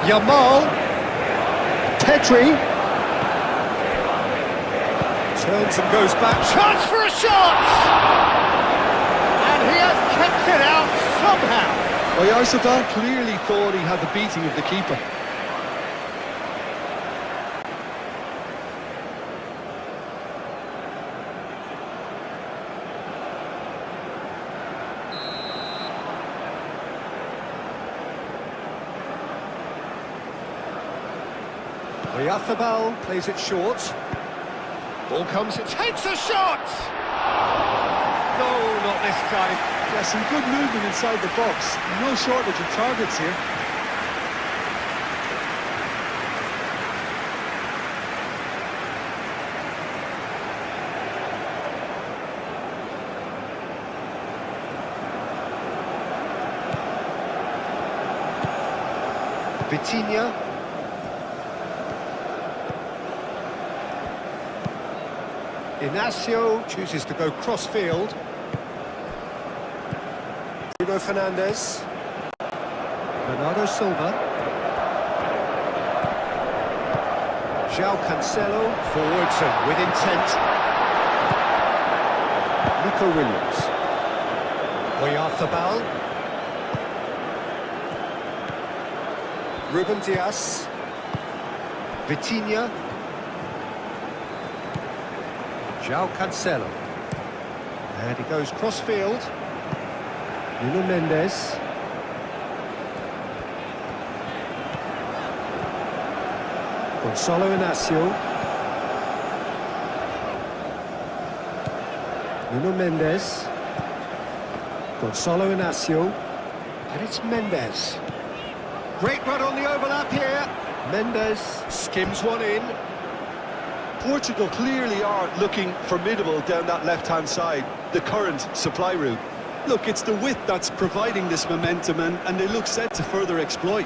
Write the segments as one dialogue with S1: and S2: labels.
S1: Yamal. Pedri. Turns and goes back. Chance for a shot! And he has kept it out somehow.
S2: Well, Arsenal clearly thought he had the beating of the keeper.
S1: eFootball plays it short. Ball comes, it takes a shot! No, not this time.
S2: Yeah, some good movement inside the box. No shortage of targets here.
S1: Vitinha. Inacio chooses to go cross-field. Bruno Fernandes. Bernardo Silva. João Cancelo, forwards and with intent. Nico Williams. Oyarzabal. Ruben Dias. Vitinha. João Cancelo. And he goes cross-field. Nuno Mendes. Gonçalo Inacio. Nuno Mendes. Gonçalo Inacio. And it's Mendes. Great run on the overlap here. Mendes skims one in.
S2: Portugal clearly are looking formidable down that left-hand side, the current supply route. Look, it's the width that's providing this momentum, and they look set to further exploit.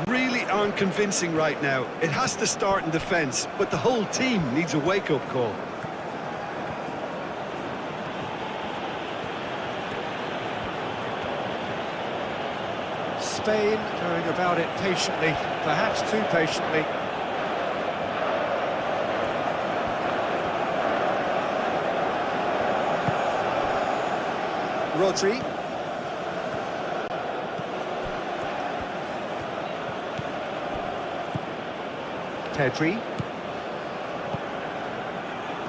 S2: Really aren't convincing right now. It has to start in defence, but the whole team needs a wake-up call.
S1: Spain going about it patiently, perhaps too patiently. Rodri. Pedri.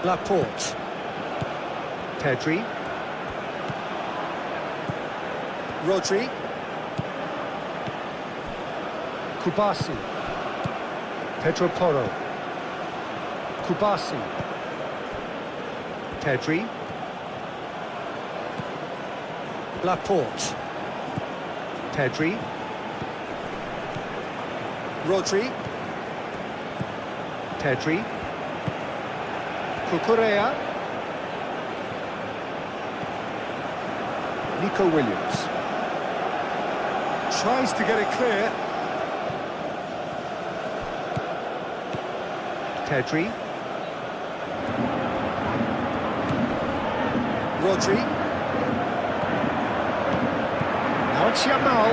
S1: Laporte. Pedri. Rodri. Kubasi. Pedro Porro. Kubasi. Pedri. Laporte. Pedri. Rodri. Pedri. Cucurella. Nico Williams. Tries to get it clear. Pedri. Rodri. Now it's Yamal.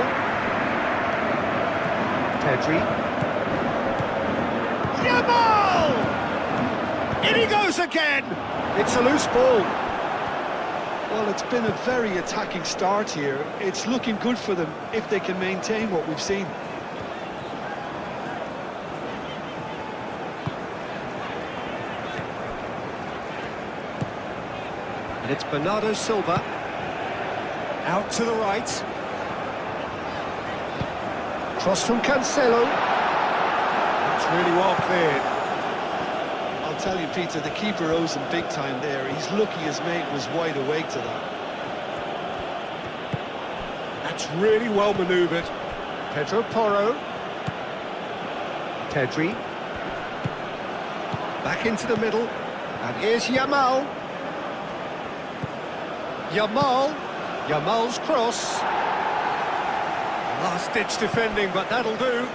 S1: Pedri. Yamal! In he goes again! It's a loose ball.
S2: Well, it's been a very attacking start here. It's looking good for them if they can maintain what we've seen.
S1: And it's Bernardo Silva. Out to the right. Cross from Cancelo. It's really well cleared.
S2: I'll tell you, Peter, the keeper owes him big time there. He's lucky his mate was wide awake to that.
S1: That's really well manoeuvred. Pedro Porro. Pedri. Back into the middle. And here's Yamal. Yamal. Yamal's cross. Last-ditch defending, but that'll do.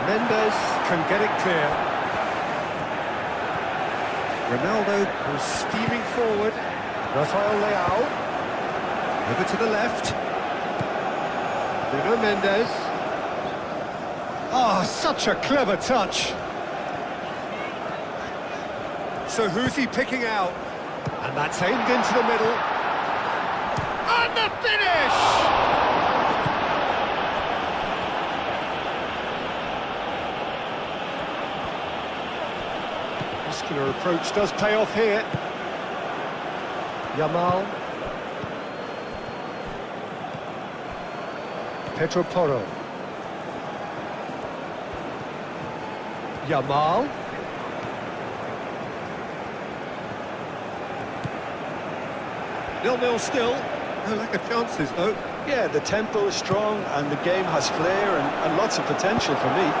S1: Mendes can get it clear. Ronaldo was steaming forward. Rafael Leao. Over to the left. Bruno Mendes. Oh, such a clever touch. So who's he picking out? And that's aimed into the middle. And the finish! Muscular approach does pay off here. Yamal. Pedro Porro. Yamal. 0-0 still. No lack of chances, though.
S2: Yeah, the tempo is strong and the game has flair and lots of potential for me.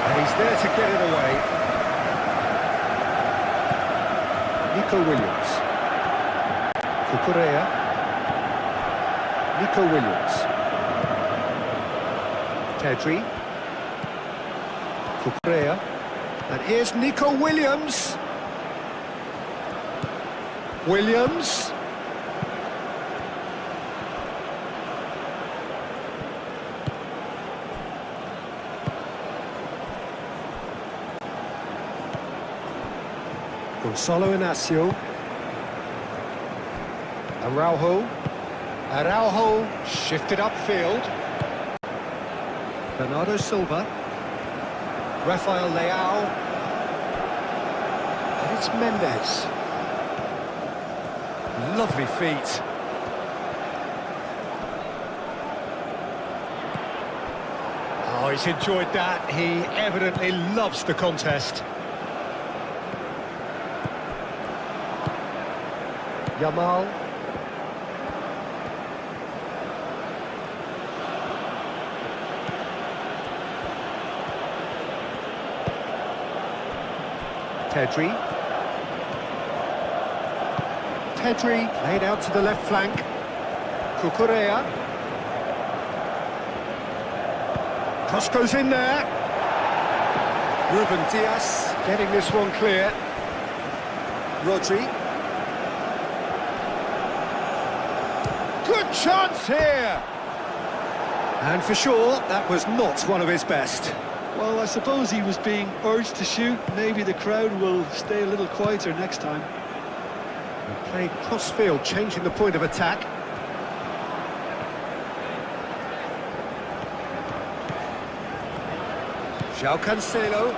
S1: And he's there to get it away. Nico Williams. Cucurella. Nico Williams. Pedri. Cucurella. And here's Nico Williams. Williams. Gonzalo Inacio. Araujo shifted upfield. Bernardo Silva. Rafael Leao. And it's Mendes. Lovely feet. Oh, he's enjoyed that. He evidently loves the contest. Yamal. Pedri. Pedri laid out to the left flank. Cucurella. Cross goes in there. Ruben Dias getting this one clear. Rodri. Good chance here! And for sure, that was not one of his best.
S2: Well, I suppose he was being urged to shoot. Maybe the crowd will stay a little quieter next time.
S1: Played cross-field, changing the point of attack. João Cancelo.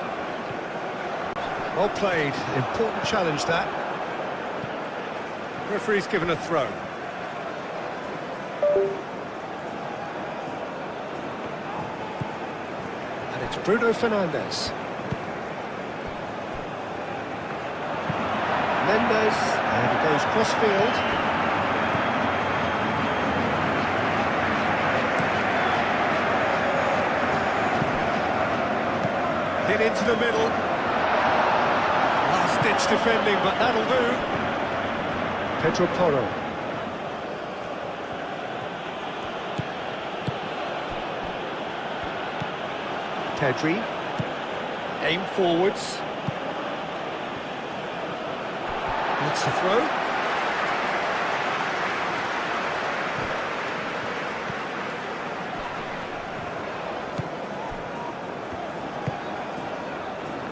S1: Well played. Important challenge, that. Referee's given a throw. And it's Bruno Fernandes. Mendes, and he goes cross-field. Hit into the middle. Last-ditch defending, but that'll do. Pedro Porro. Pedri. Aim forwards. That's the throw.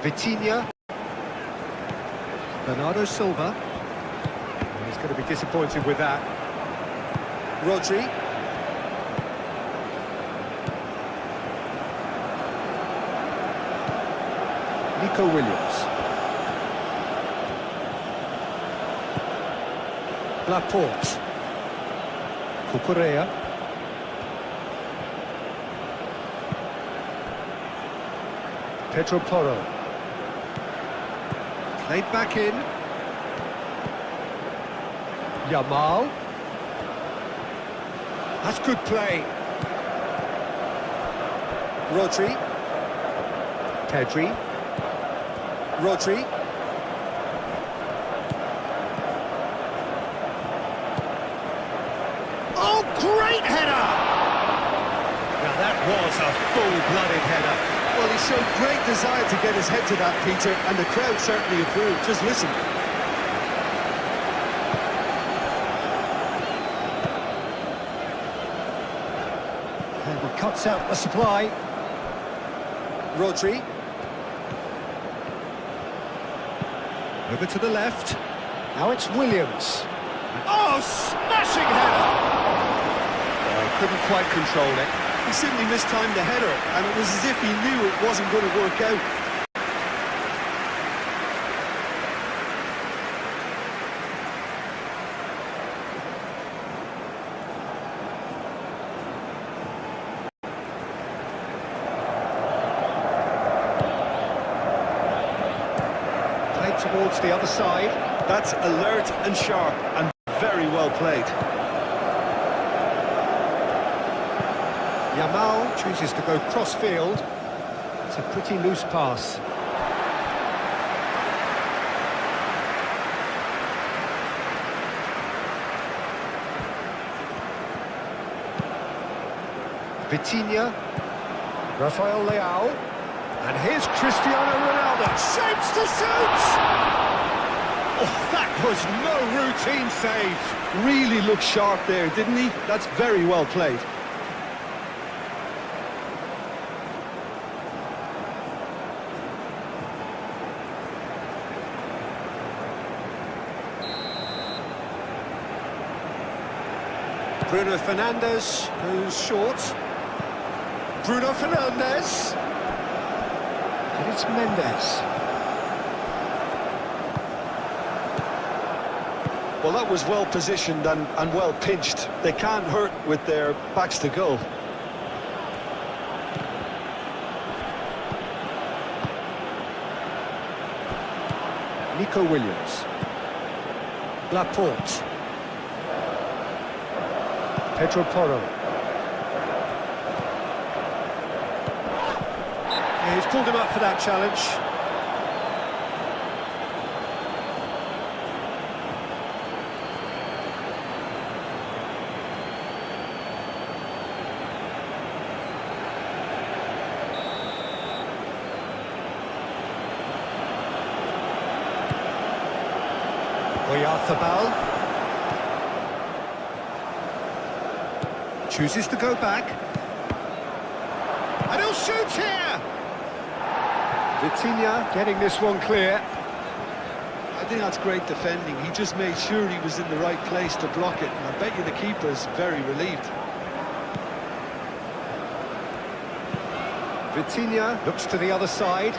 S1: Vitinha. Bernardo Silva. He's going to be disappointed with that. Rodri. Nico Williams. Laporte. Cucurella. Pedro Porro. Played back in. Yamal. That's good play. Rodri. Pedri. Rodri. Great header! Now that was a full-blooded header.
S2: Well, he showed great desire to get his head to that, Peter, and the crowd certainly approved. Just listen.
S1: And he cuts out the supply. Rodri. Over to the left. Now it's Williams. Oh, smashing header!
S2: Couldn't quite control it. He simply mistimed the header, and it was as if he knew it wasn't going to work out.
S1: Played towards the other side.
S2: That's alert and sharp, and very well played.
S1: Yamal chooses to go cross-field. It's a pretty loose pass. Vitinha. Rafael Leao. And here's Cristiano Ronaldo. Shapes to shoot! Oh, that was no routine save.
S2: Really looked sharp there, didn't he? That's very well played.
S1: Bruno Fernandes goes short. Bruno Fernandes. And it's Mendes.
S2: Well, that was well positioned and well pinched. They can't hurt with their backs to goal.
S1: Nico Williams. Laporte. Pedro Porro. Yeah, he's pulled him up for that challenge. Oyarzabal. Chooses to go back. And he'll shoot here! Vitinha getting this one clear.
S2: I think that's great defending. He just made sure he was in the right place to block it, and I bet you the keeper's very relieved.
S1: Vitinha looks to the other side.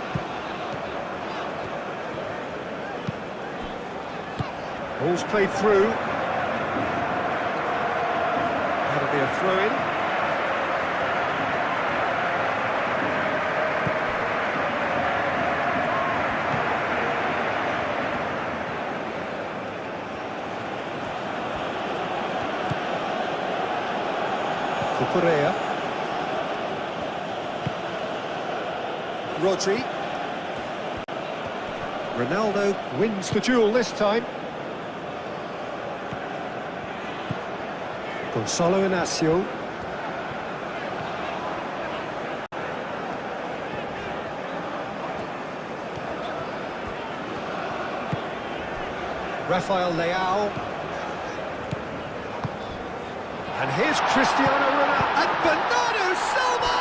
S1: Ball's played through. That'll be a throw-in. Correa. Rodri. Ronaldo wins the duel this time. Gonzalo Inacio. Rafael Leao. And here's Cristiano Ronaldo. And Bernardo Silva!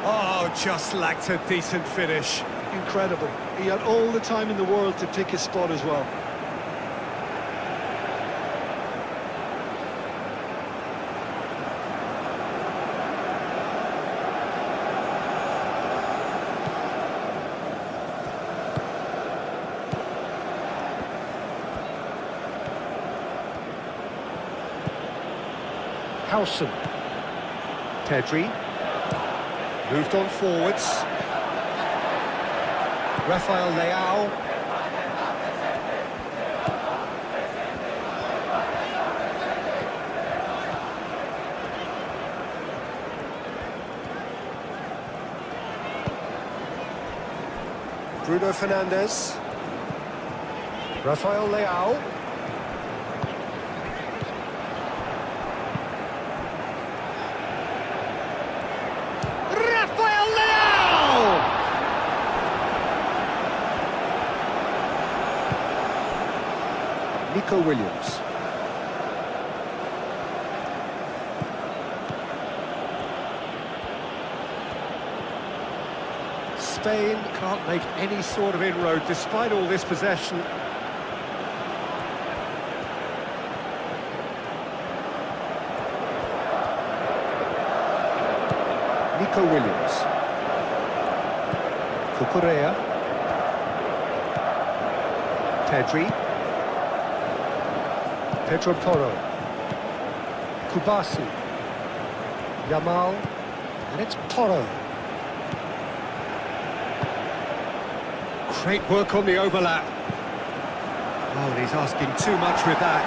S1: Oh, just lacked a decent finish.
S2: Incredible. He had all the time in the world to pick his spot as well.
S1: Howson. Pedri. Moved on forwards. Rafael Leao. Bruno Fernandes. Rafael Leao. Rafael Nico Williams. Spain can't make any sort of inroad despite all this possession. Nico Williams. Cucurella. Pedri. Pedro Porro. Kubasi. Yamal. And it's Porro. Great work on the overlap. Oh, and he's asking too much with that.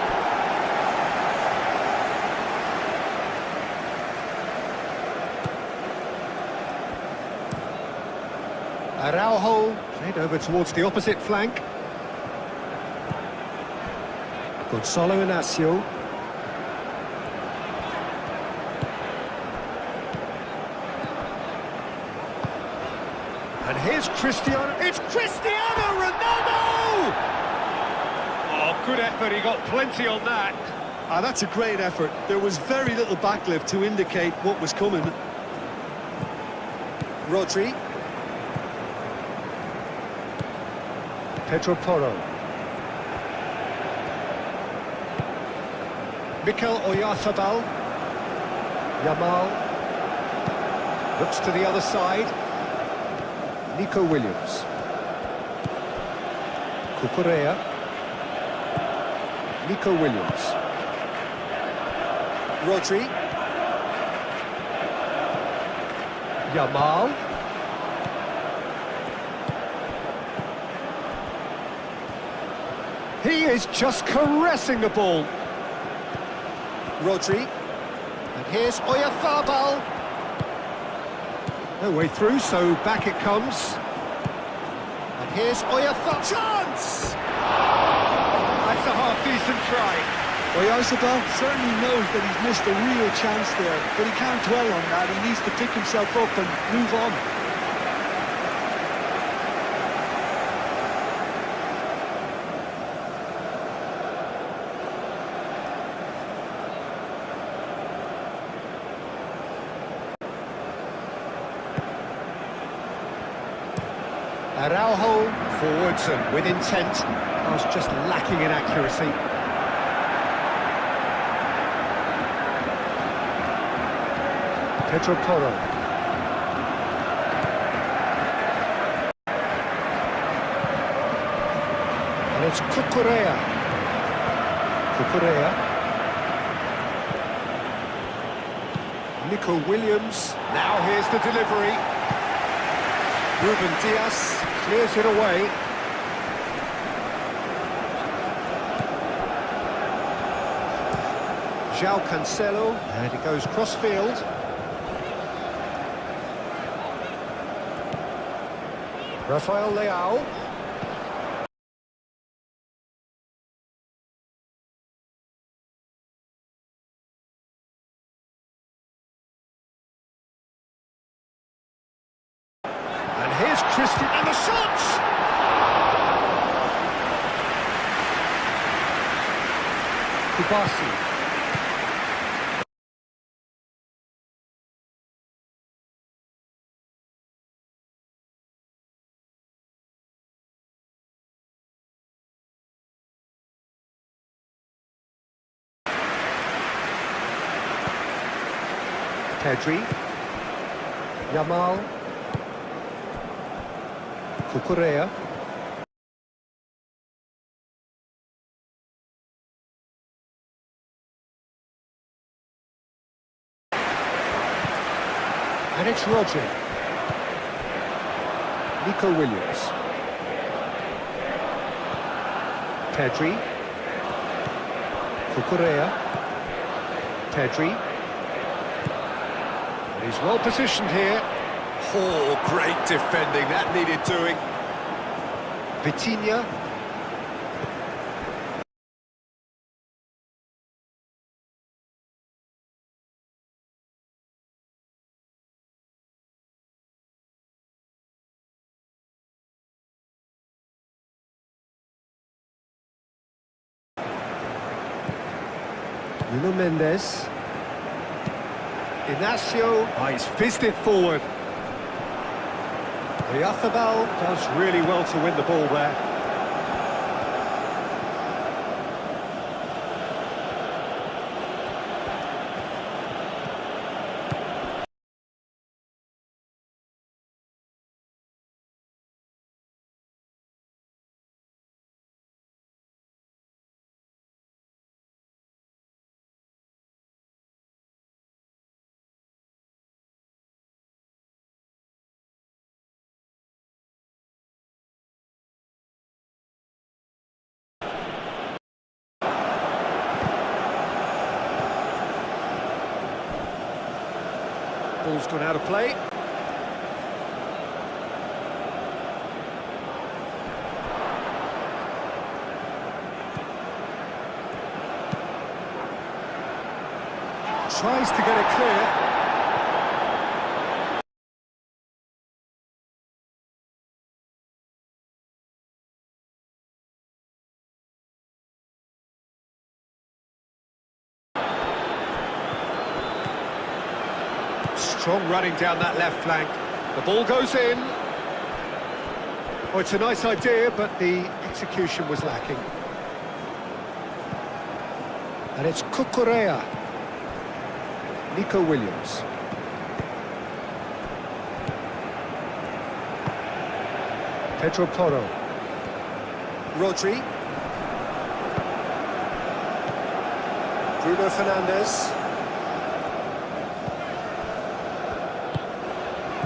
S1: Araujo, played over towards the opposite flank. Gonzalo Inacio. And here's Cristiano. It's Cristiano Ronaldo! Oh, good effort. He got plenty on that.
S2: That's a great effort. There was very little backlift to indicate what was coming.
S1: Rodri. Pedro Porro. Mikel Oyarzabal. Yamal. Looks to the other side. Nico Williams. Cucurella. Nico Williams. Rodri. Yamal. He is just caressing the ball. Rodri. And here's Oyarzabal. No way through, so back it comes. And here's Oyarzabal. Chance! That's a half-decent try.
S2: Oyarzabal certainly knows that he's missed a real chance there, but he can't dwell on that. He needs to pick himself up and move on.
S1: Araujo forwards and with intent. I was just lacking in accuracy. Pedro Porro. And it's Cucurella. Cucurella. Nico Williams. Now here's the delivery. Ruben Diaz clears it away. João Cancelo, and it goes cross-field. Rafael Leao. And here's Christian, and the shot! Kubasi. Pedri. Yamal. Cucurella. And it's Rodri. Nico Williams. Pedri. Cucurella. Pedri. And he's well positioned here. Oh, great defending, that needed doing. Vitinha. Nuno Mendes. Inacio. Oh, he's fizzed it forward. eFootball does really well to win the ball there. Ball's gone out of play. Tries to get it clear. Strong running down that left flank. The ball goes in. Oh, it's a nice idea, but the execution was lacking. And it's Cucurella. Nico Williams. Pedro Porro. Rodri. Bruno Fernandes.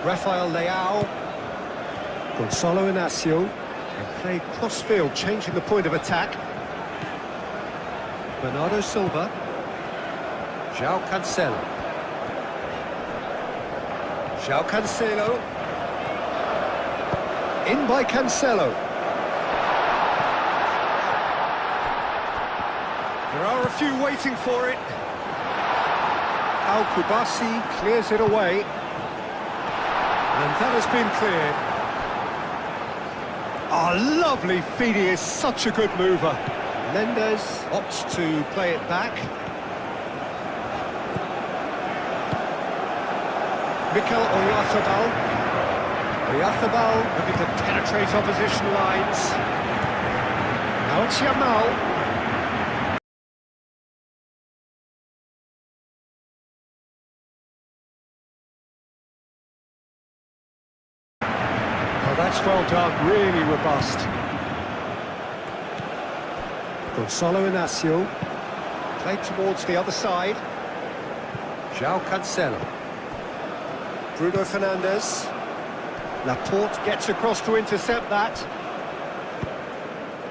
S1: Rafael Leao. Gonzalo Inacio. And played cross-field, changing the point of attack. Bernardo Silva. João Cancelo. João Cancelo. In by Cancelo. There are a few waiting for it. Al Kubasi clears it away. And that has been cleared. Oh, lovely feed, he is such a good mover. Mendes opts to play it back. Mikel Oyarzabal. Oyarzabal looking to penetrate opposition lines. Now it's Yamal. Oh, that's well done, really robust. Gonzalo Inacio. Played towards the other side. João Cancelo. Bruno Fernandes. Laporte gets across to intercept that.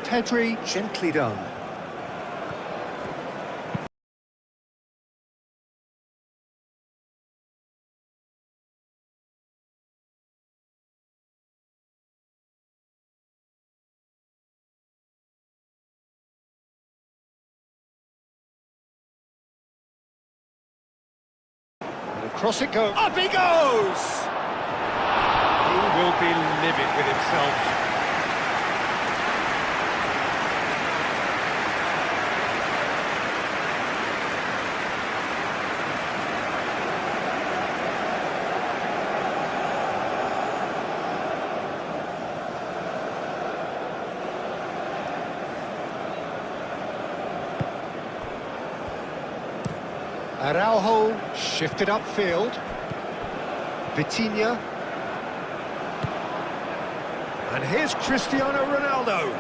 S1: Pedri, gently done. And across it goes. Up he goes! He will be livid with himself. Araujo shifted upfield. Vitinha. And here's Cristiano Ronaldo.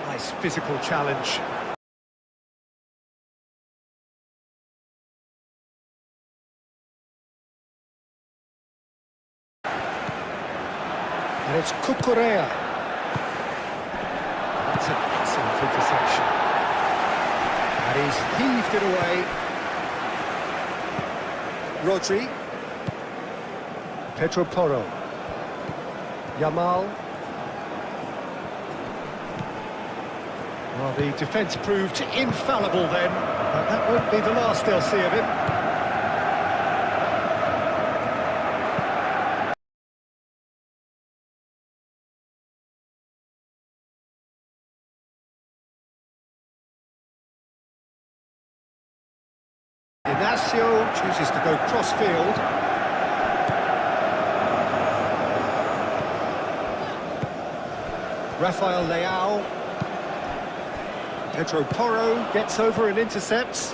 S1: Nice physical challenge. And it's Cucurella. That's an excellent interception. And he's heaved it away. Rodri. Pedro Porro. Yamal. Well, the defence proved infallible then, but that won't be the last they'll see of him. Inacio chooses to go cross-field. Rafael Leao. Pedro Porro gets over and intercepts.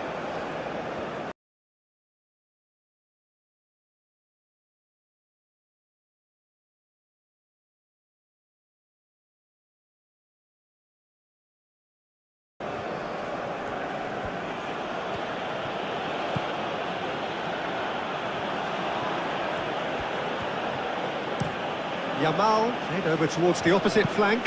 S1: Yamal, head over towards the opposite flank.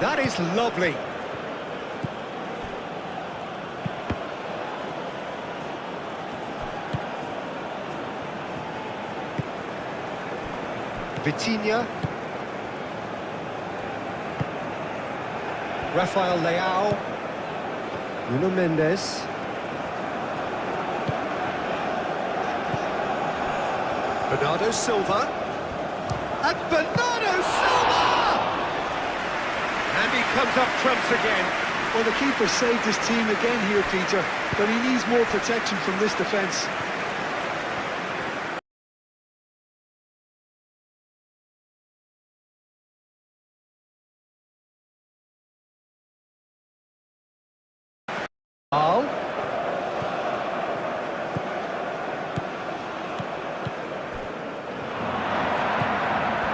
S1: That is lovely. Vitinha. Rafael Leao. Nuno Mendes. Bernardo Silva. And Bernardo Silva! And he comes up trumps again.
S2: Well, the keeper saved his team again here, Peter, but he needs more protection from this defence.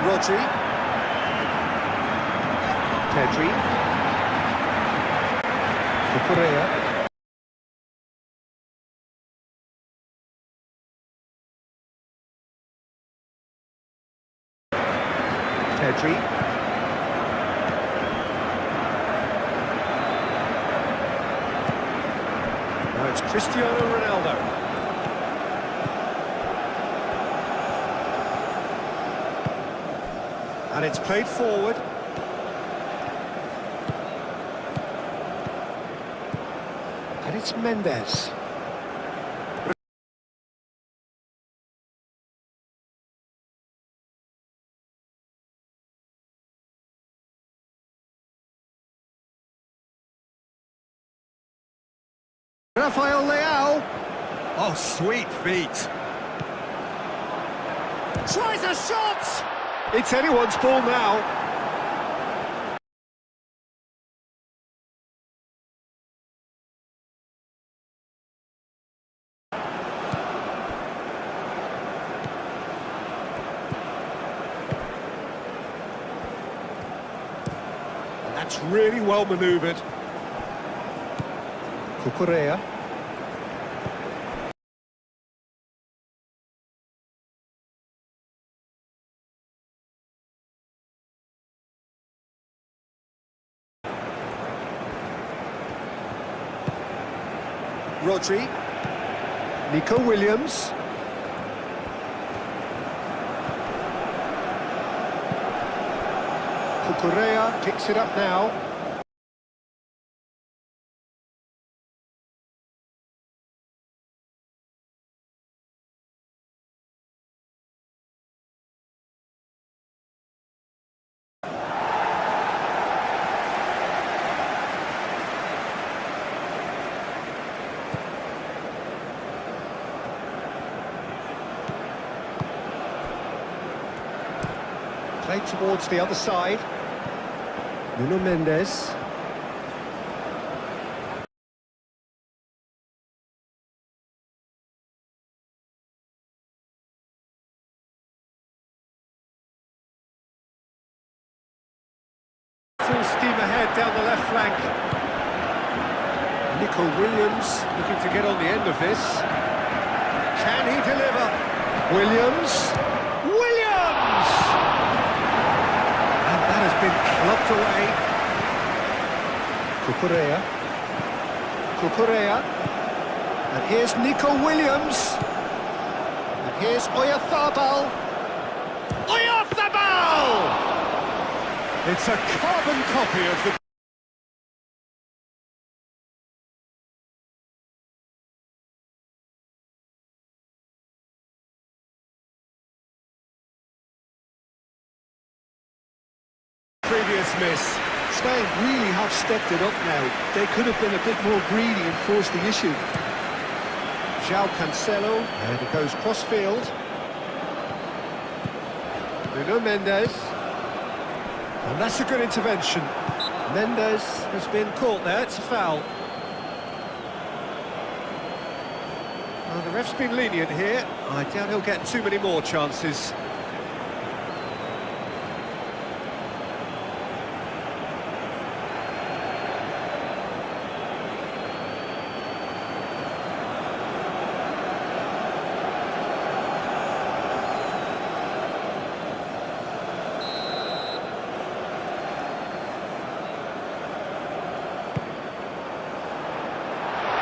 S1: Rodri. Pedri. Cucurella. Pedri. Now it's Cristiano Ronaldo. And it's played forward. And it's Mendes. Rafael Leao. Oh, sweet feet. Tries a shot! It's anyone's ball now. And that's really well manoeuvred. Cucurella. Rodri. Nico Williams. Cucurella picks it up now. Played towards the other side. Nuno Mendes. Full steam ahead down the left flank. Nico Williams looking to get on the end of this. Can he deliver? Williams. That has been clubbed away. Cucurella. And here's Nico Williams. And here's Oyarzabal. Oyarzabal! It's a carbon copy of the previous miss.
S2: Spain really have stepped it up now. They could have been a bit more greedy and forced the issue.
S1: João Cancelo, and it goes cross-field. Nuno Mendes. And that's a good intervention. Mendes has been caught there, it's a foul. Well, the ref's been lenient here. I doubt he'll get too many more chances.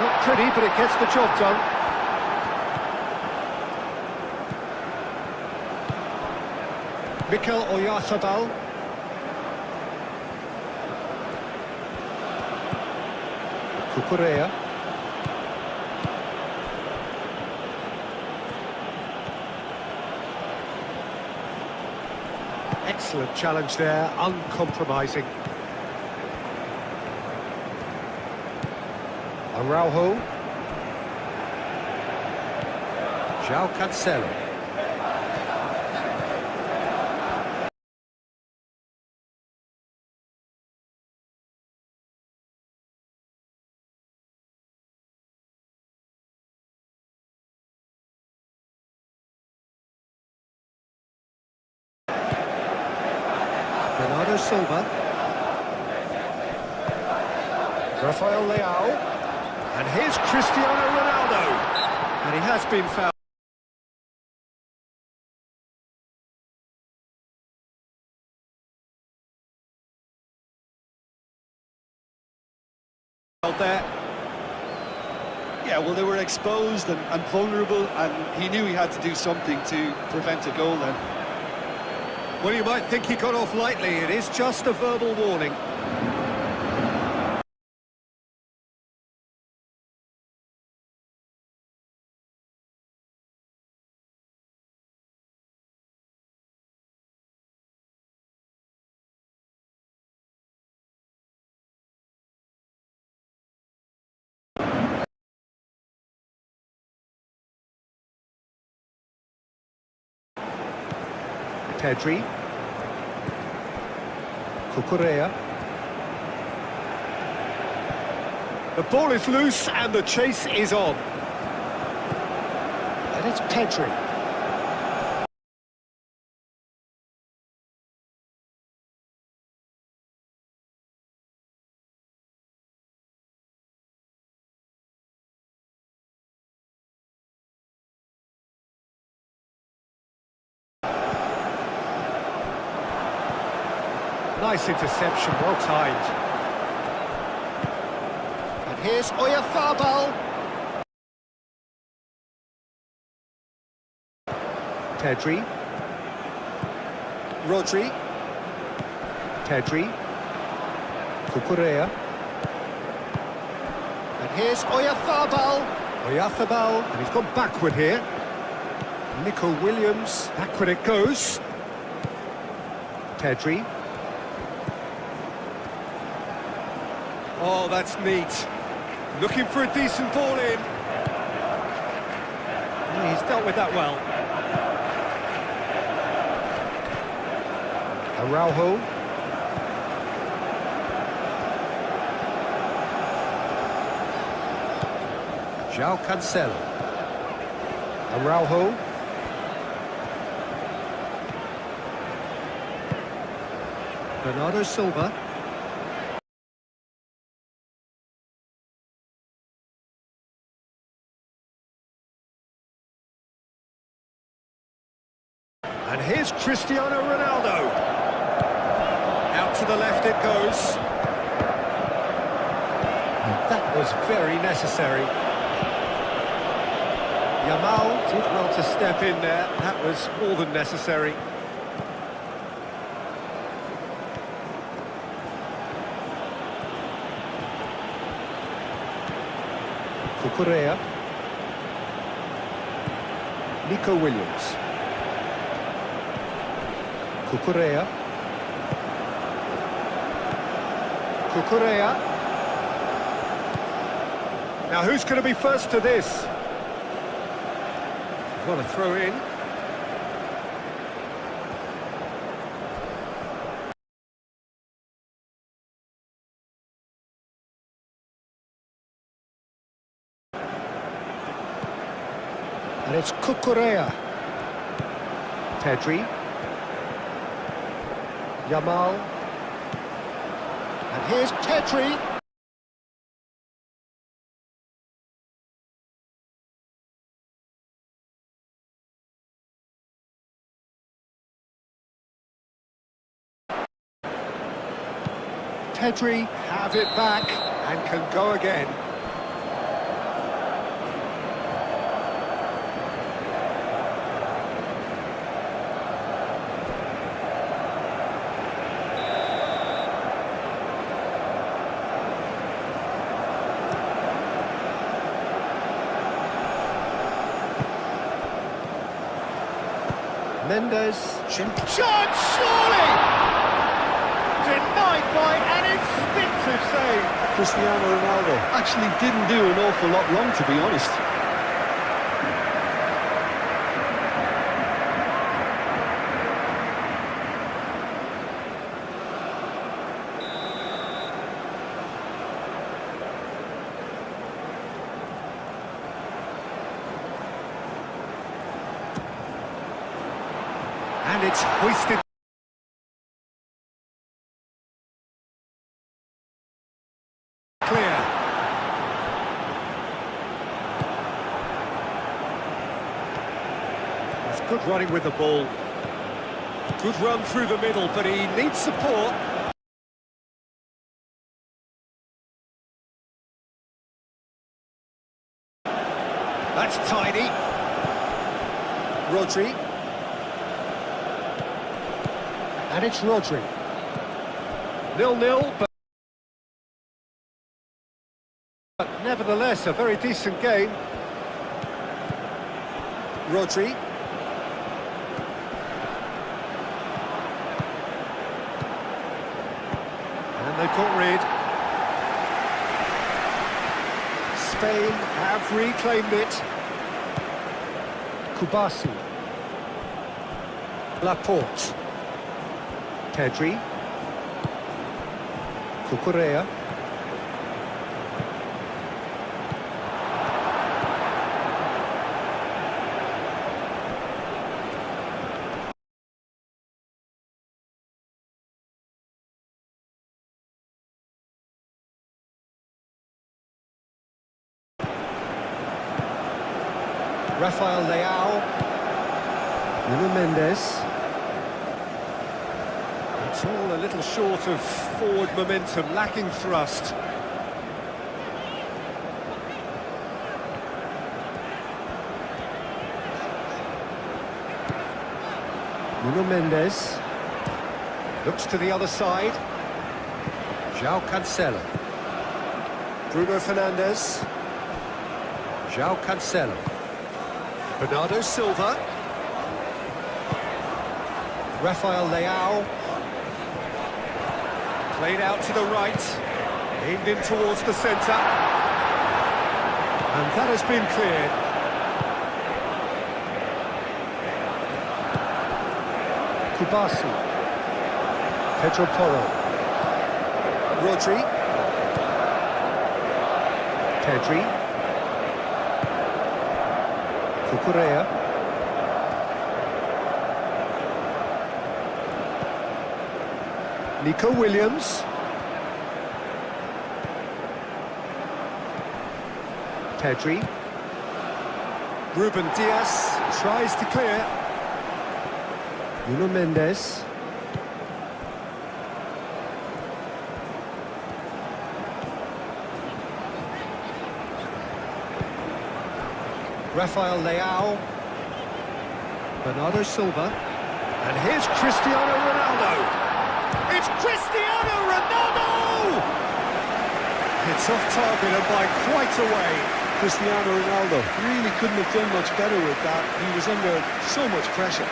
S1: Not pretty, but it gets the job done. Mikel Oyarzabal. Cucurella. Excellent challenge there, uncompromising. Araujo. João Cancelo. Bernardo Silva. Rafael Leao. And here's Cristiano Ronaldo. And he has been fouled there.
S2: Yeah, well, they were exposed and vulnerable, and he knew he had to do something to prevent a goal then.
S1: Well, you might think he got off lightly. It is just a verbal warning. Pedri. Cucurella. The ball is loose and the chase is on. And it's Pedri. Nice interception, well timed. And here's Oyarzabal. Pedri. Rodri. Pedri. Cucurella. And here's Oyarzabal. Oyarzabal, and he's gone backward here. Nico Williams, backward it goes. Pedri. Oh, that's neat. Looking for a decent ball in. Yeah, he's dealt with that well. Araujo. João Cancelo. Araujo. Bernardo Silva. And here's Cristiano Ronaldo. Out to the left it goes. And that was very necessary. Yamal did well to step in there. That was more than necessary. Cucurella. Nico Williams. Cucurella. Cucurella. Now who's going to be first to this? Want to throw in. And it's Cucurella. Pedri. Yamal. And here's Pedri. Pedri have it back and can go again. Mendes. Shot, surely! Denied by an instinctive save.
S2: Cristiano Ronaldo actually didn't do an awful lot wrong, to be honest.
S1: And it's hoisted. Clear. That's good running with the ball. Good run through the middle, but he needs support. That's tidy. Rodri. And it's Rodri. 0-0, but nevertheless a very decent game. Rodri. And they've got rid. Spain have reclaimed it. Kubasi. Laporte. Pedri. Cucurella. Rafael Leao. Nuno Mendes. It's all a little short of forward momentum, lacking thrust. Nuno Mendes. Looks to the other side. João Cancelo. Bruno Fernandes. João Cancelo. Bernardo Silva. Rafael Leao. Played out to the right. Aimed in towards the centre. And that has been cleared. Kubasi. Pedro Porro. Rodri. Pedri. Cucurella. Nico Williams. Pedri. Ruben Dias tries to clear. Nuno Mendes. Rafael Leao. Bernardo Silva. And here's Cristiano Ronaldo. It's Cristiano Ronaldo! It's off target and by quite a way.
S2: Cristiano Ronaldo really couldn't have done much better with that. He was under so much pressure.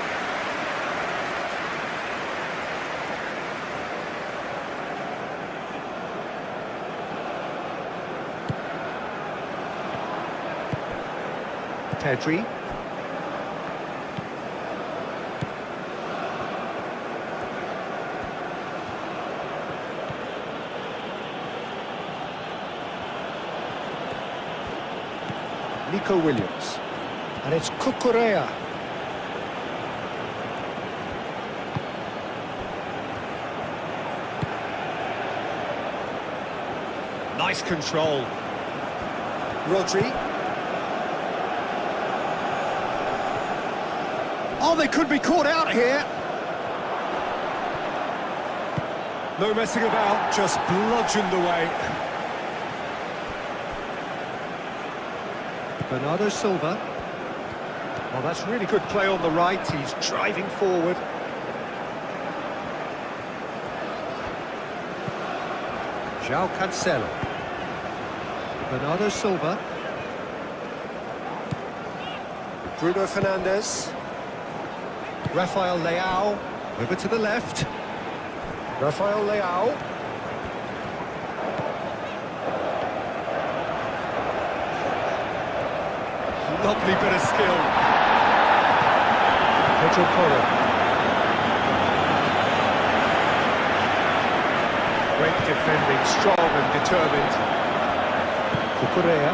S1: Pedri. Nico Williams. And it's Cucurella. Nice control. Rodri. Oh, they could be caught out here. No messing about, just bludgeoned away. Bernardo Silva. Well, that's really good play on the right. He's driving forward. João Cancelo. Bernardo Silva. Bruno Fernandes. Rafael Leao. Over to the left. Rafael Leao. Lovely bit of skill. Pedro Porro. Great defending, strong and determined. Cucurella.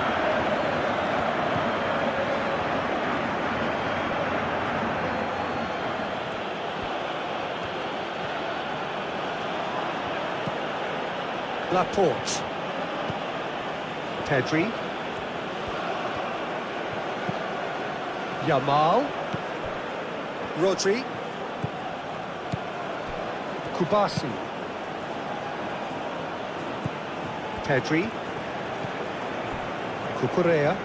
S1: Laporte. Pedri. Yamal. Rodri. Kubasi. Pedri. Cucurella.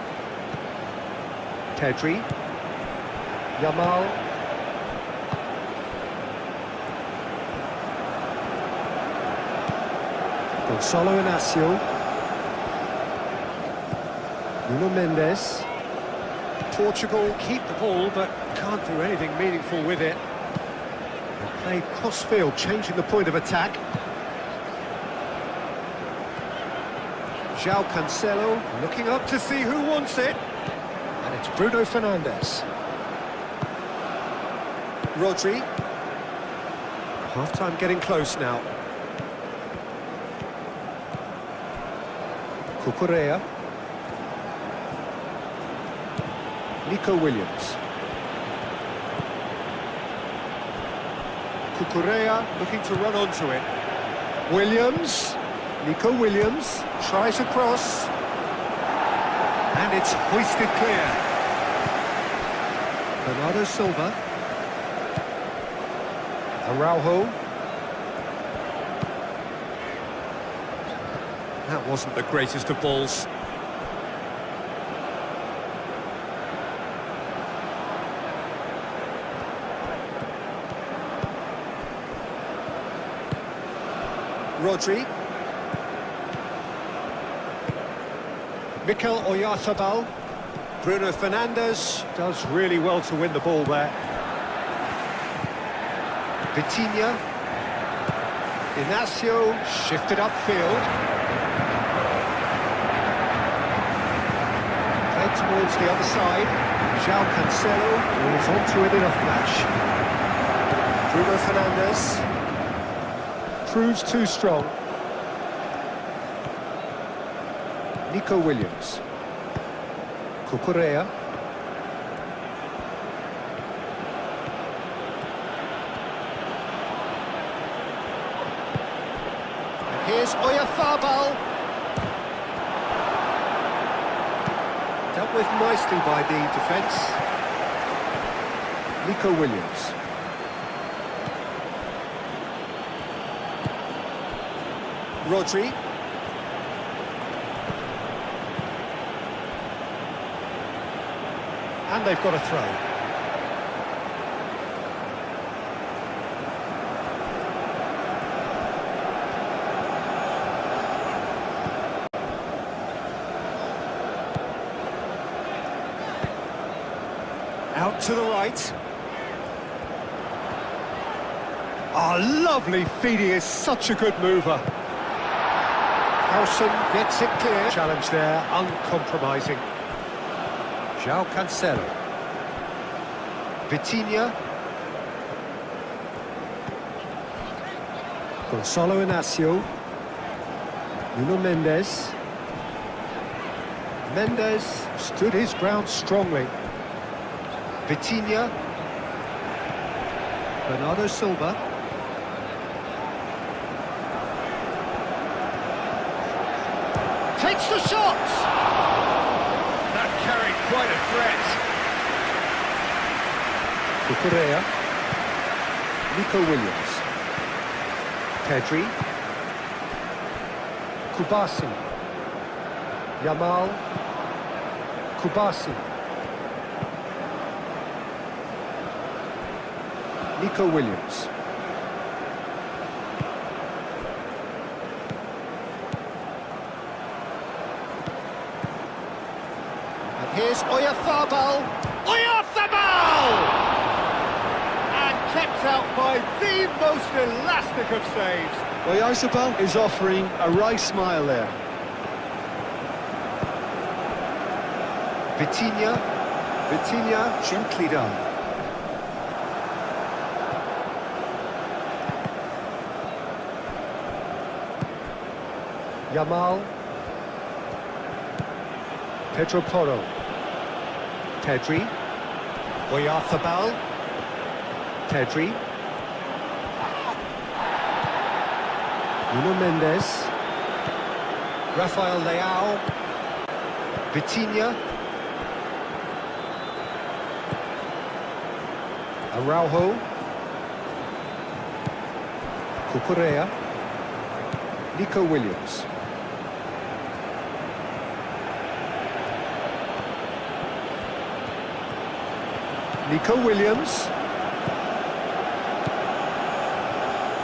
S1: Pedri. Yamal. Gonzalo Inacio. Nuno Mendes. Portugal keep the ball, but can't do anything meaningful with it. They play cross-field, changing the point of attack. João Cancelo looking up to see who wants it. And it's Bruno Fernandes. Rodri. Half-time getting close now. Cucurella. Nico Williams. Cucurella looking to run onto it. Williams. Nico Williams tries across. And it's hoisted clear. Bernardo Silva. Araujo. That wasn't the greatest of balls. Rodri. Mikel Oyarzabal. Bruno Fernandes does really well to win the ball there. Vitinha. Inacio shifted upfield. Played towards the other side. João Cancelo was onto it in a flash. Bruno Fernandes. Proves too strong. Nico Williams. Cucurella. And here's Oyarzabal. Dealt with nicely by the defence. Nico Williams. Rodri. And they've got a throw. To the right. Oh, lovely feed. He is such a good mover. Howson gets it clear. Challenge there, uncompromising. João Cancelo. Vitinha. Gonçalo Inácio. Nuno Mendes. Mendes stood his ground strongly. Vitinha. Bernardo Silva. Takes the shot! That carried quite a threat. Cucurella. Nico Williams. Pedri. Kubasi. Yamal. Kubasi. Nico Williams. And here's Oyarzabal. Oyarzabal! And kept out by the most elastic of saves.
S2: Oyarzabal is offering a wry smile there.
S1: Vitinha. Vitinha, gently done. Yamal. Pedro Porro. Pedri. Oyarzabal. Pedri. Nuno Mendes. Rafael Leao. Vitinha. Araujo. Cucurella. Nico Williams. Nico Williams.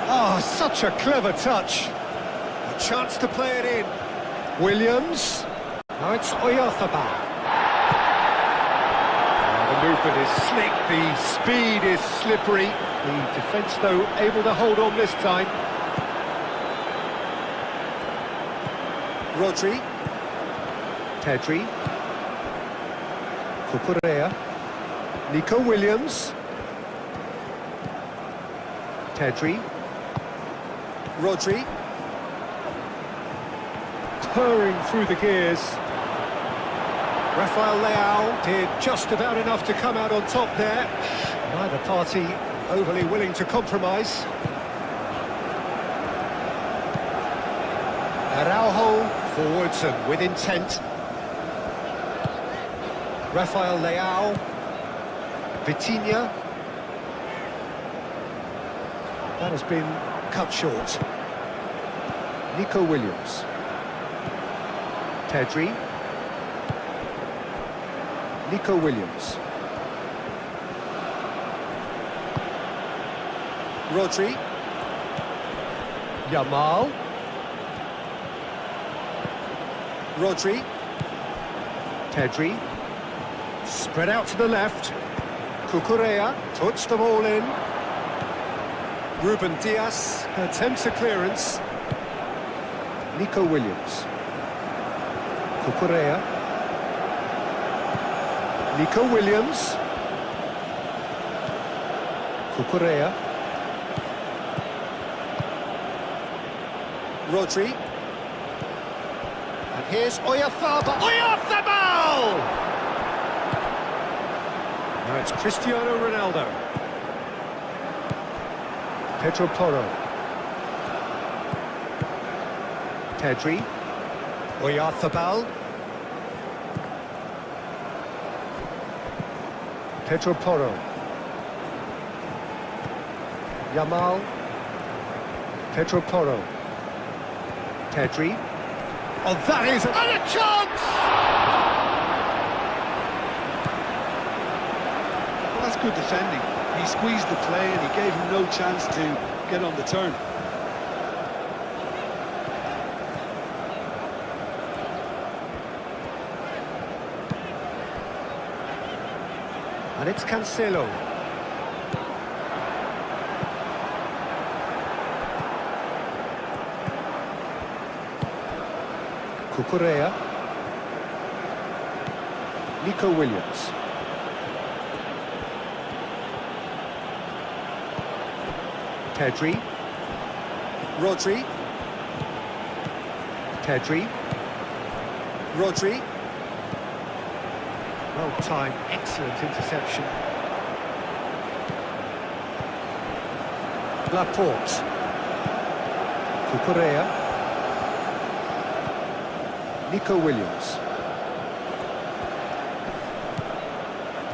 S1: Oh, such a clever touch. A chance to play it in. Williams. Now it's Oyarzabal. The movement is slick, the speed is slippery. The defence, though, able to hold on this time. Rodri. Pedri. Cucurella. Nico Williams. Pedri. Rodri. Purring through the gears. Rafael Leao did just about enough to come out on top there. Neither party overly willing to compromise. Araujo forwards and with intent. Rafael Leao. Vitinha. That has been cut short. Nico Williams. Pedri. Nico Williams. Rodri. Yamal. Rodri. Pedri. Spread out to the left. Cucurella touched them all in. Ruben Dias attempts a clearance. Nico Williams. Cucurella. Nico Williams. Cucurella. Rodri. And here's Oyarzabal. Oyarzabal! Now it's Cristiano Ronaldo. Pedro Porro. Pedri. Oyarzabal. Pedro Porro. Yamal. Pedro Porro. Pedri. Oh, that is... And a chance!
S2: Well, that's good defending. He squeezed the play and he gave him no chance to get on the turn.
S1: And it's Cancelo. Cucurella. Nico Williams. Pedri. Rodri. Pedri. Rodri. Well timed, excellent interception. Laporte. Cucurella. Nico Williams.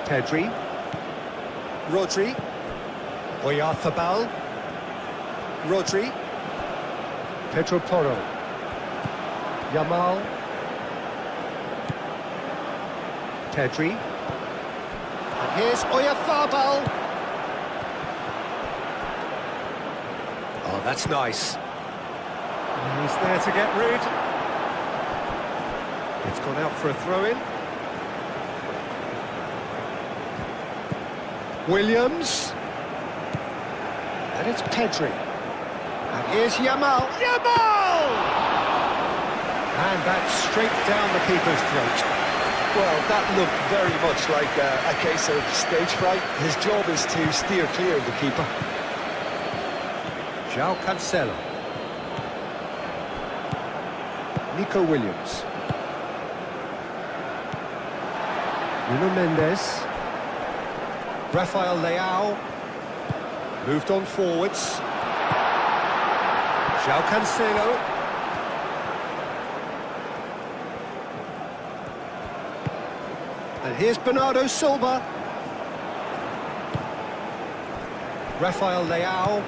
S1: Pedri. Rodri. Oyarzabal. Rodri. Pedro Porro. Yamal. Pedri. And here's Oyarzabal. Oh, that's nice. And he's there to get rid. It's gone out for a throw-in. Williams. And it's Pedri. And here's Yamal. Yamal! And that's straight down the keeper's throat.
S2: Well, that looked very much like a case of stage fright. His job is to steer clear of the keeper.
S1: João Cancelo. Nico Williams. Nuno Mendes. Rafael Leao. Moved on forwards. João Cancelo. And here's Bernardo Silva. Rafael Leao.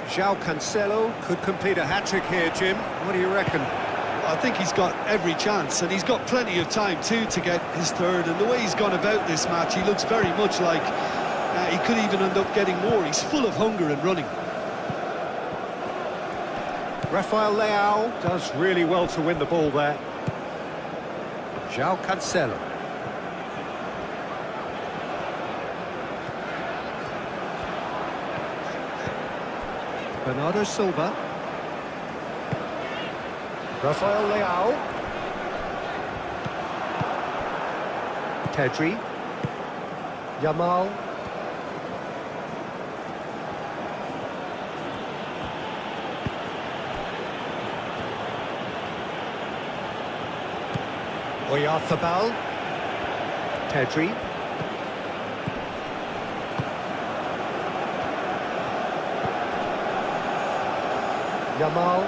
S1: João Cancelo could complete a hat-trick here, Jim. What do you reckon?
S2: I think he's got every chance, and he's got plenty of time too to get his third. And the way he's gone about this match, he looks very much like he could even end up getting more. He's full of hunger and running.
S1: Rafael Leao does really well to win the ball there. João Cancelo. Bernardo Silva. Rafael Leao. Pedri. Yamal. Oyarzabal. Pedri. Yamal.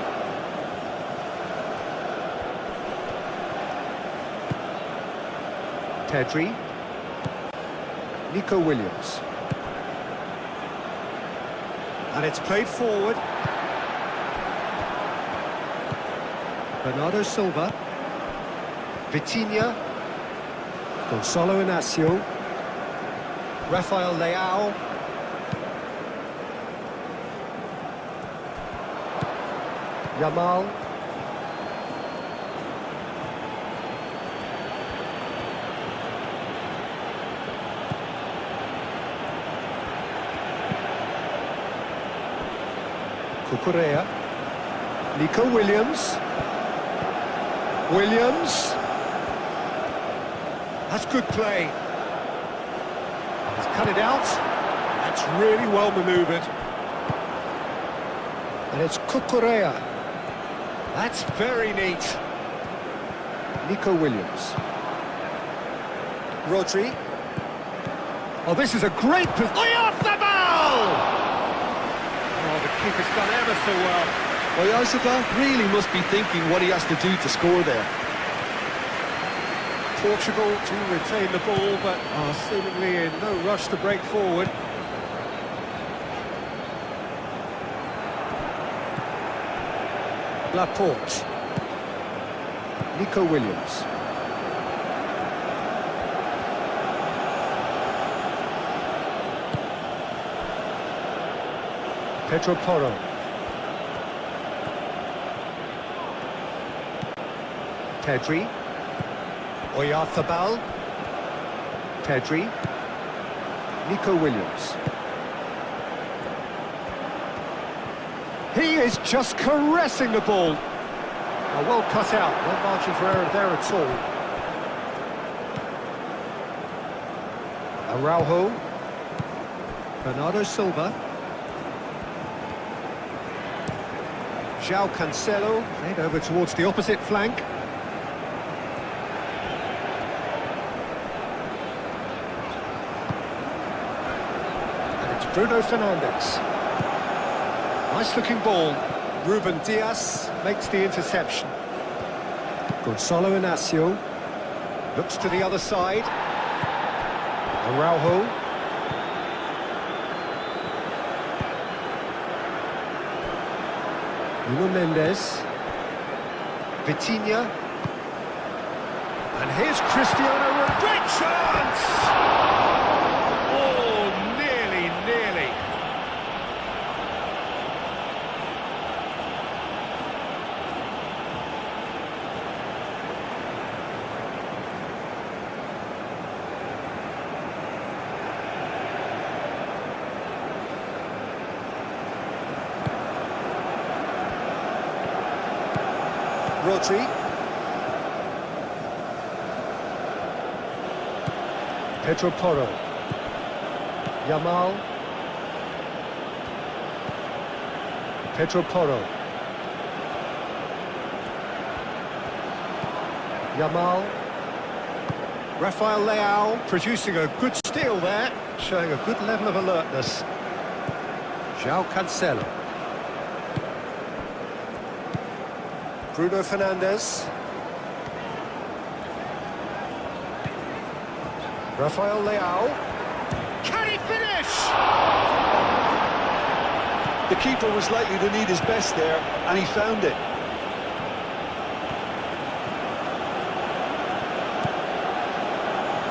S1: Pedri. Nico Williams. And it's played forward. Bernardo Silva. Vitinha. Gonçalo Inácio. Rafael Leao. Yamal. Cucurella. Nico Williams. Williams. That's good play. He's cut it out. That's really well manoeuvred. And it's Cucurella. That's very neat. Nico Williams. Rodri. Oh, this is a great position. Oyarzabal! Oh, the keeper's done ever so well.
S2: Oyarzabal really must be thinking what he has to do to score there.
S1: Portugal to retain the ball, but are seemingly in no rush to break forward. Laporte. Nico Williams. Pedro Porro. Pedri. Oyarzabal. Pedri. Nico Williams. He is just caressing the ball. Well cut out, no margin for error there at all. Araujo. Bernardo Silva. João Cancelo, played over towards the opposite flank. And it's Bruno Fernandes. Nice looking ball. Ruben Dias makes the interception. Gonzalo Inacio looks to the other side. Araujo. Nuno Mendes. Vitinha. And here's Cristiano Ronaldo. Great chance! Oh, nearly. Rodri. Pedro Porro. Yamal. Pedro Porro. Yamal. Rafael Leao producing a good steal there, showing a good level of alertness. João Cancelo. Bruno Fernandes. Rafael Leao. Can he finish?
S2: The keeper was likely to need his best there, and he found it.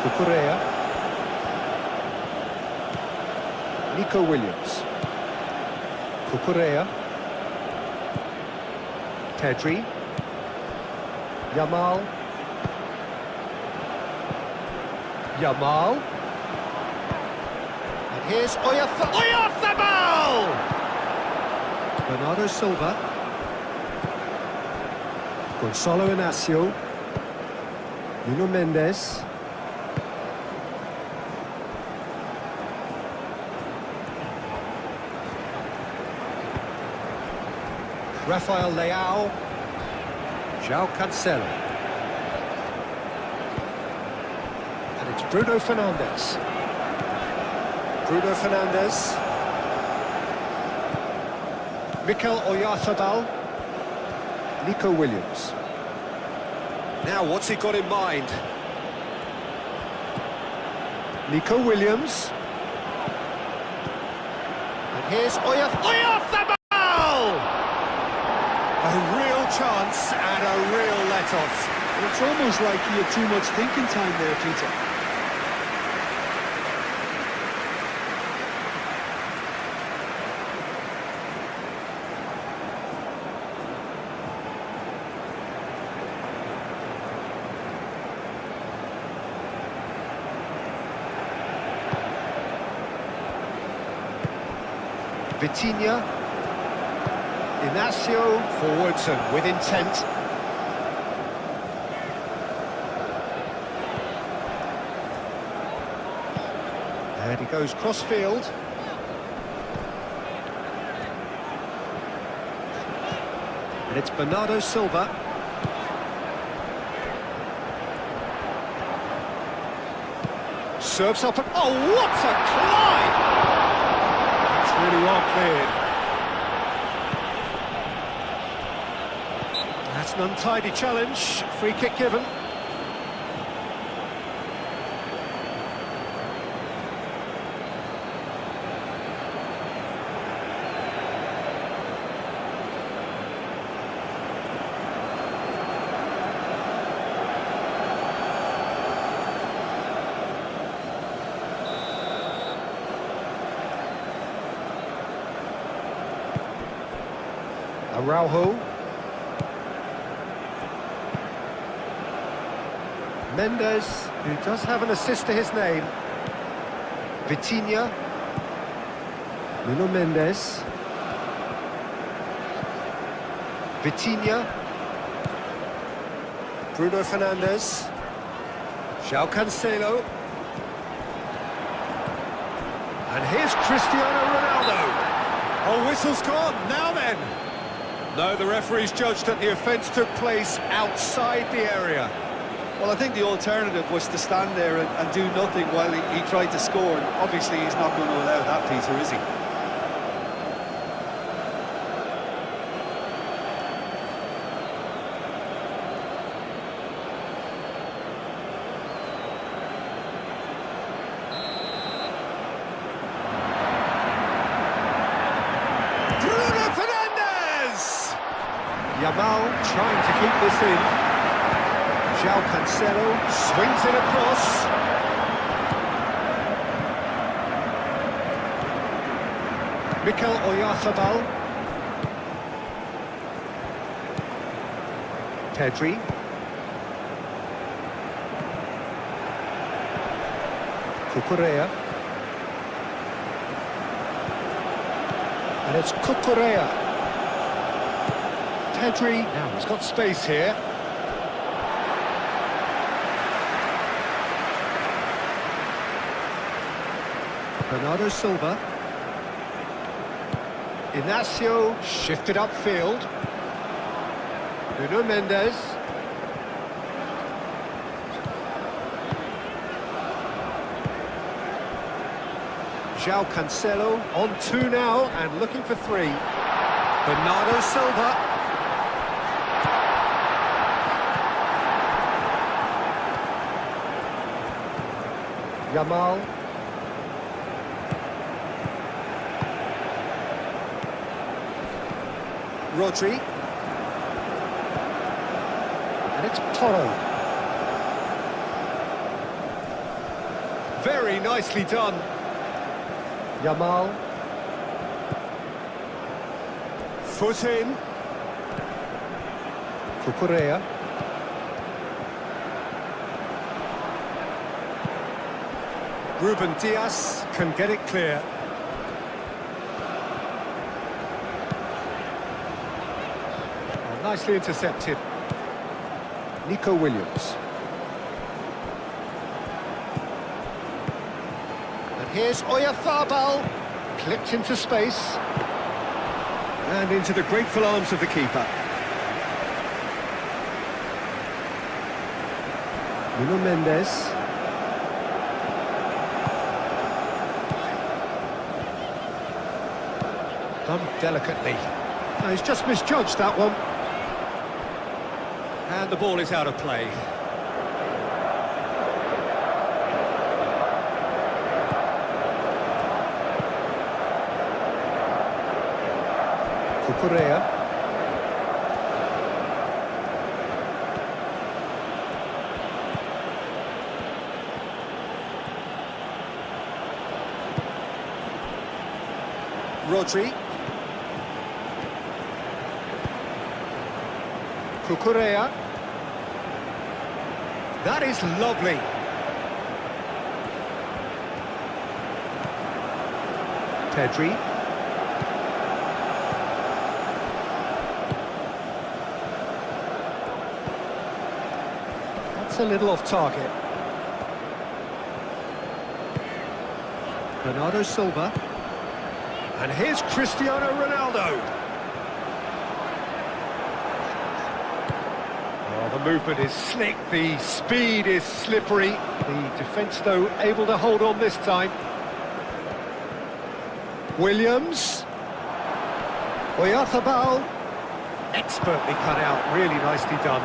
S1: Cucurella. Nico Williams. Cucurella. Pedri. Yamal. And here's Oyarzabal! Bernardo Silva. Gonzalo Inacio. Nuno Mendes. Rafael Leao. João Cancelo. And it's Bruno Fernandes. Mikel Oyarzabal. Nico Williams. Now, what's he got in mind? Nico Williams. And here's Oyarzabal! A real chance and a real let-off.
S2: It's almost like he had too much thinking time there, Peter.
S1: Vitinha. Inacio forwards and with intent. And he goes cross-field. And it's Bernardo Silva. Serves up and... Oh, what a climb! That's really well cleared. That's an untidy challenge. Free kick given. Araujo. Mendes, who does have an assist to his name. Vitinha. Nuno Mendes. Vitinha. Bruno Fernandes. João Cancelo. And here's Cristiano Ronaldo. Oh, whistle's gone. Now then. No, the referee's judged that the offence took place outside the area.
S2: Well, I think the alternative was to stand there and do nothing while he tried to score. And obviously, he's not going to allow that, Peter, is he?
S1: Bruno Fernandes! Yamal trying to keep this in. João Cancelo swings it across. Mikel Oyarzabal. Pedri. Cucurella. And it's Cucurella. Pedri, now he's got space here. Bernardo Silva. Inacio shifted upfield. Nuno Mendes. João Cancelo on two now and looking for three. Bernardo Silva. Yamal. Rodri. And it's Toro. Very nicely done. Yamal. Foot in. Cucurella. Ruben Dias can get it clear. Nicely intercepted. Nico Williams. And here's Oyarzabal. Clipped into space. And into the grateful arms of the keeper. Nuno Mendes. Done delicately. No, he's just misjudged that one. And the ball is out of play. Cucurella. Rodri. Cucurella. That is lovely. Pedri. That's a little off target. Bernardo Silva. And here's Cristiano Ronaldo. The movement is slick, the speed is slippery. The defence, though, able to hold on this time. Williams. Oyarzabal. Expertly cut out, really nicely done.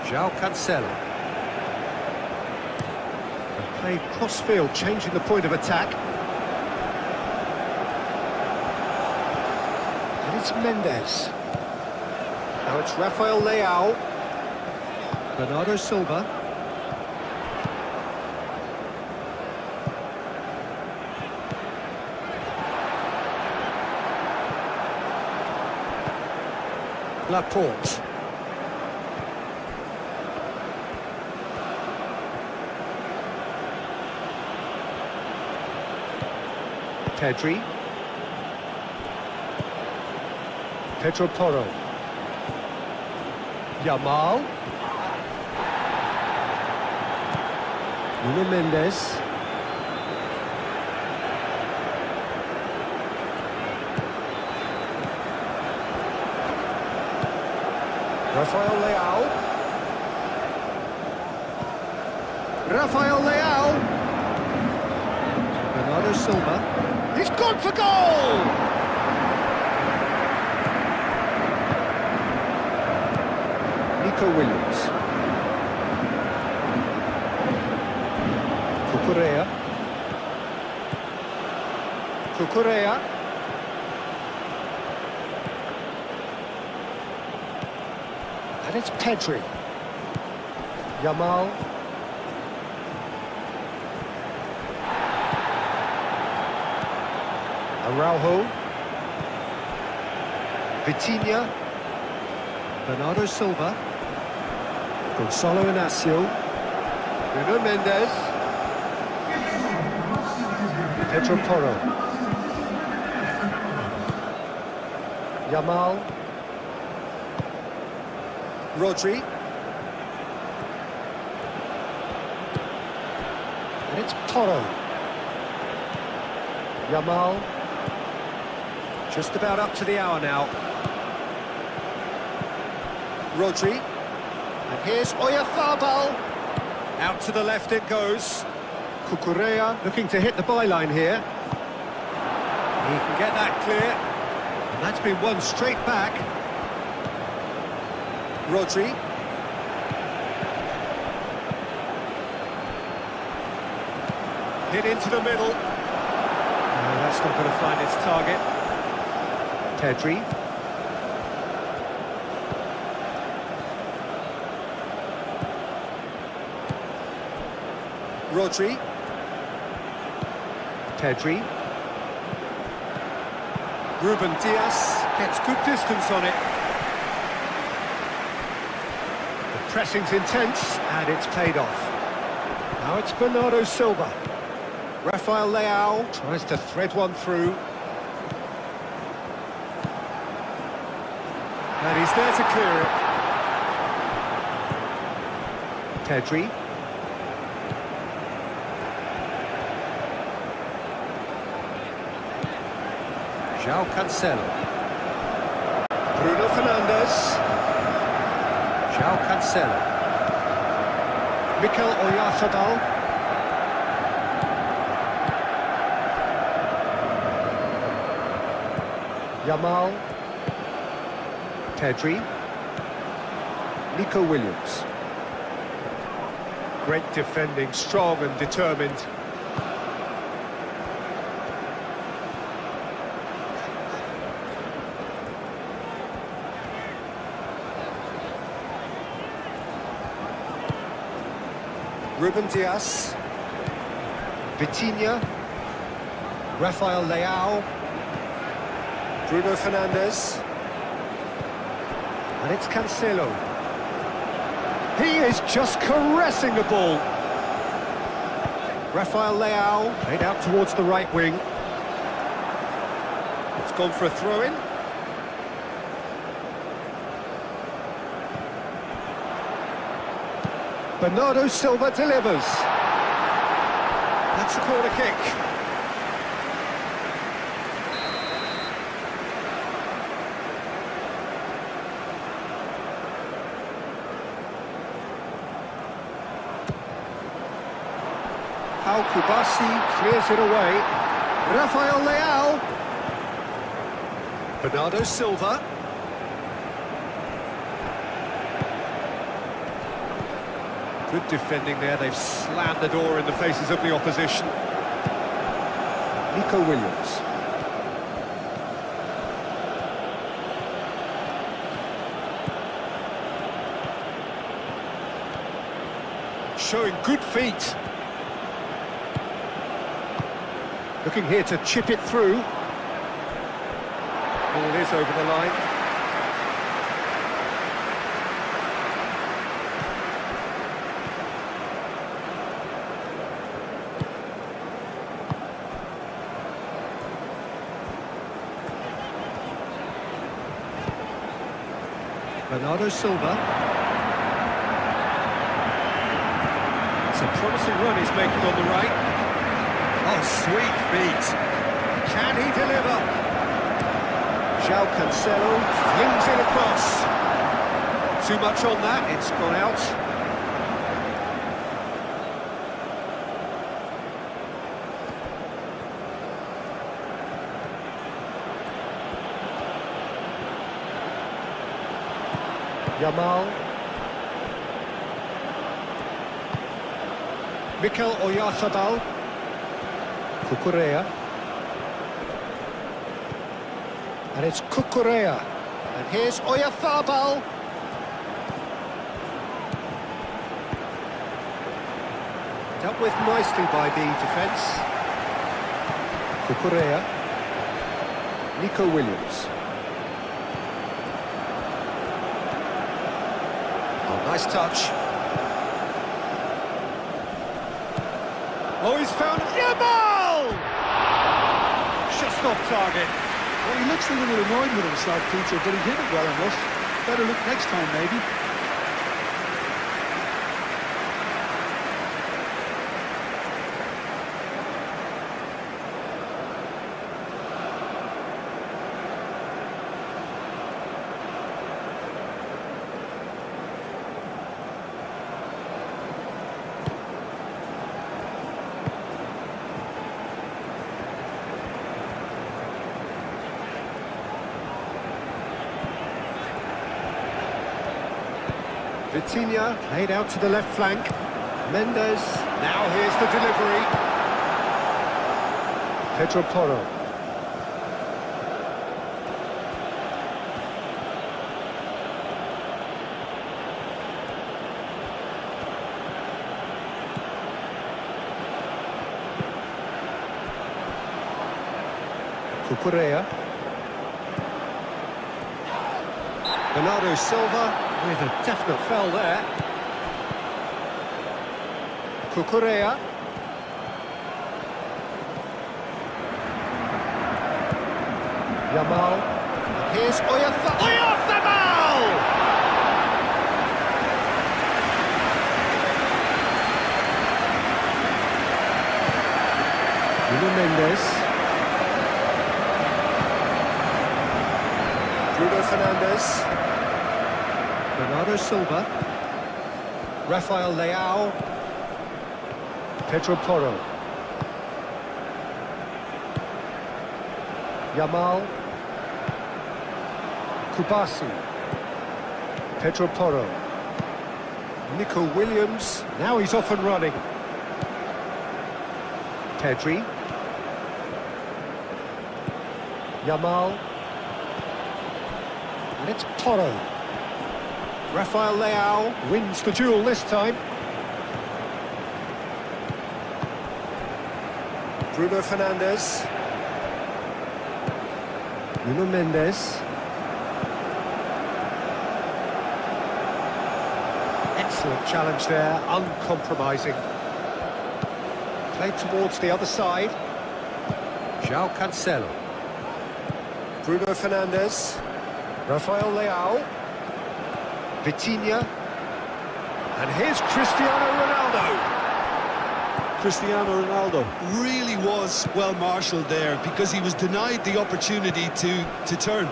S1: João Cancelo. And played cross-field, changing the point of attack. It's Mendes. Now it's Rafael Leao. Bernardo Silva. Laporte. Pedri. Pedro Porro. Yamal. Nuno Mendes. Rafael Leao. Rafael Leao. Bernardo Silva. He's gone for goal! Nico Williams. Cucurella. Cucurella. And it's Pedri. Yamal. Araujo. Vitinha. Bernardo Silva. Gonzalo Inacio. Nuno Mendes. Pedro Porro. Yamal. Rodri. And it's Porro. Yamal. Just about up to the hour now. Rodri. And here's Oyarzabal. Out to the left it goes. Cucurella looking to hit the byline here. He can get that clear. And that's been won straight back. Rodri. Hit into the middle. No, that's not going to find its target. Pedri. Rodri. Pedri. Ruben Dias gets good distance on it. The pressing's intense and it's paid off. Now it's Bernardo Silva. Rafael Leao tries to thread one through. And he's there to clear it. Pedri. João Cancelo. Bruno Fernandes. João Cancelo. Mikel Oyarzabal. Yamal. Pedri. Nico Williams. Great defending, strong and determined. Ruben Dias. Vitinha. Rafael Leao. Bruno Fernandes. And it's Cancelo. He is just caressing the ball. Rafael Leao played out towards the right wing. It's gone for a throw-in. Bernardo Silva delivers. That's a corner kick. Pau Kubasi clears it away. Rafael Leao. Bernardo Silva. Good defending there, they've slammed the door in the faces of the opposition. Nico Williams. Showing good feet. Looking here to chip it through. Ball is over the line. Bernardo Silva. It's a promising run he's making on the right. Oh, sweet feet. Can he deliver? João Cancelo flings it across. Too much on that, it's gone out. Yamal. Mikel Oyarzabal. Cucurella. And it's Cucurella. And here's Oyarzabal. Dealt with nicely by the defence. Cucurella. Nico Williams. Oh, nice touch. Oh, he's found Yamal! Just off target.
S2: Well, he looks a little annoyed with himself, Peter, but he did it well enough. Better look next time, maybe.
S1: Vitinha laid out to the left flank. Mendes, now here's the delivery. Pedro Porro. Cucurella. Bernardo Silva. With a definite foul there. Cucurella. Yamal. Here's Oyarzabal! Nuno Mendes. Bruno Fernandes. Bernardo Silva. Rafael Leao. Pedro Porro. Yamal. Kubasi. Pedro Porro. Nico Williams. Now he's off and running. Pedri. Yamal. And it's Porro. Rafael Leao wins the duel this time. Bruno Fernandes. Nuno Mendes. Excellent challenge there, uncompromising. Played towards the other side. João Cancelo. Bruno Fernandes. Rafael Leao. Vitinha. And here's Cristiano Ronaldo.
S2: Cristiano Ronaldo really was well marshalled there because he was denied the opportunity to turn.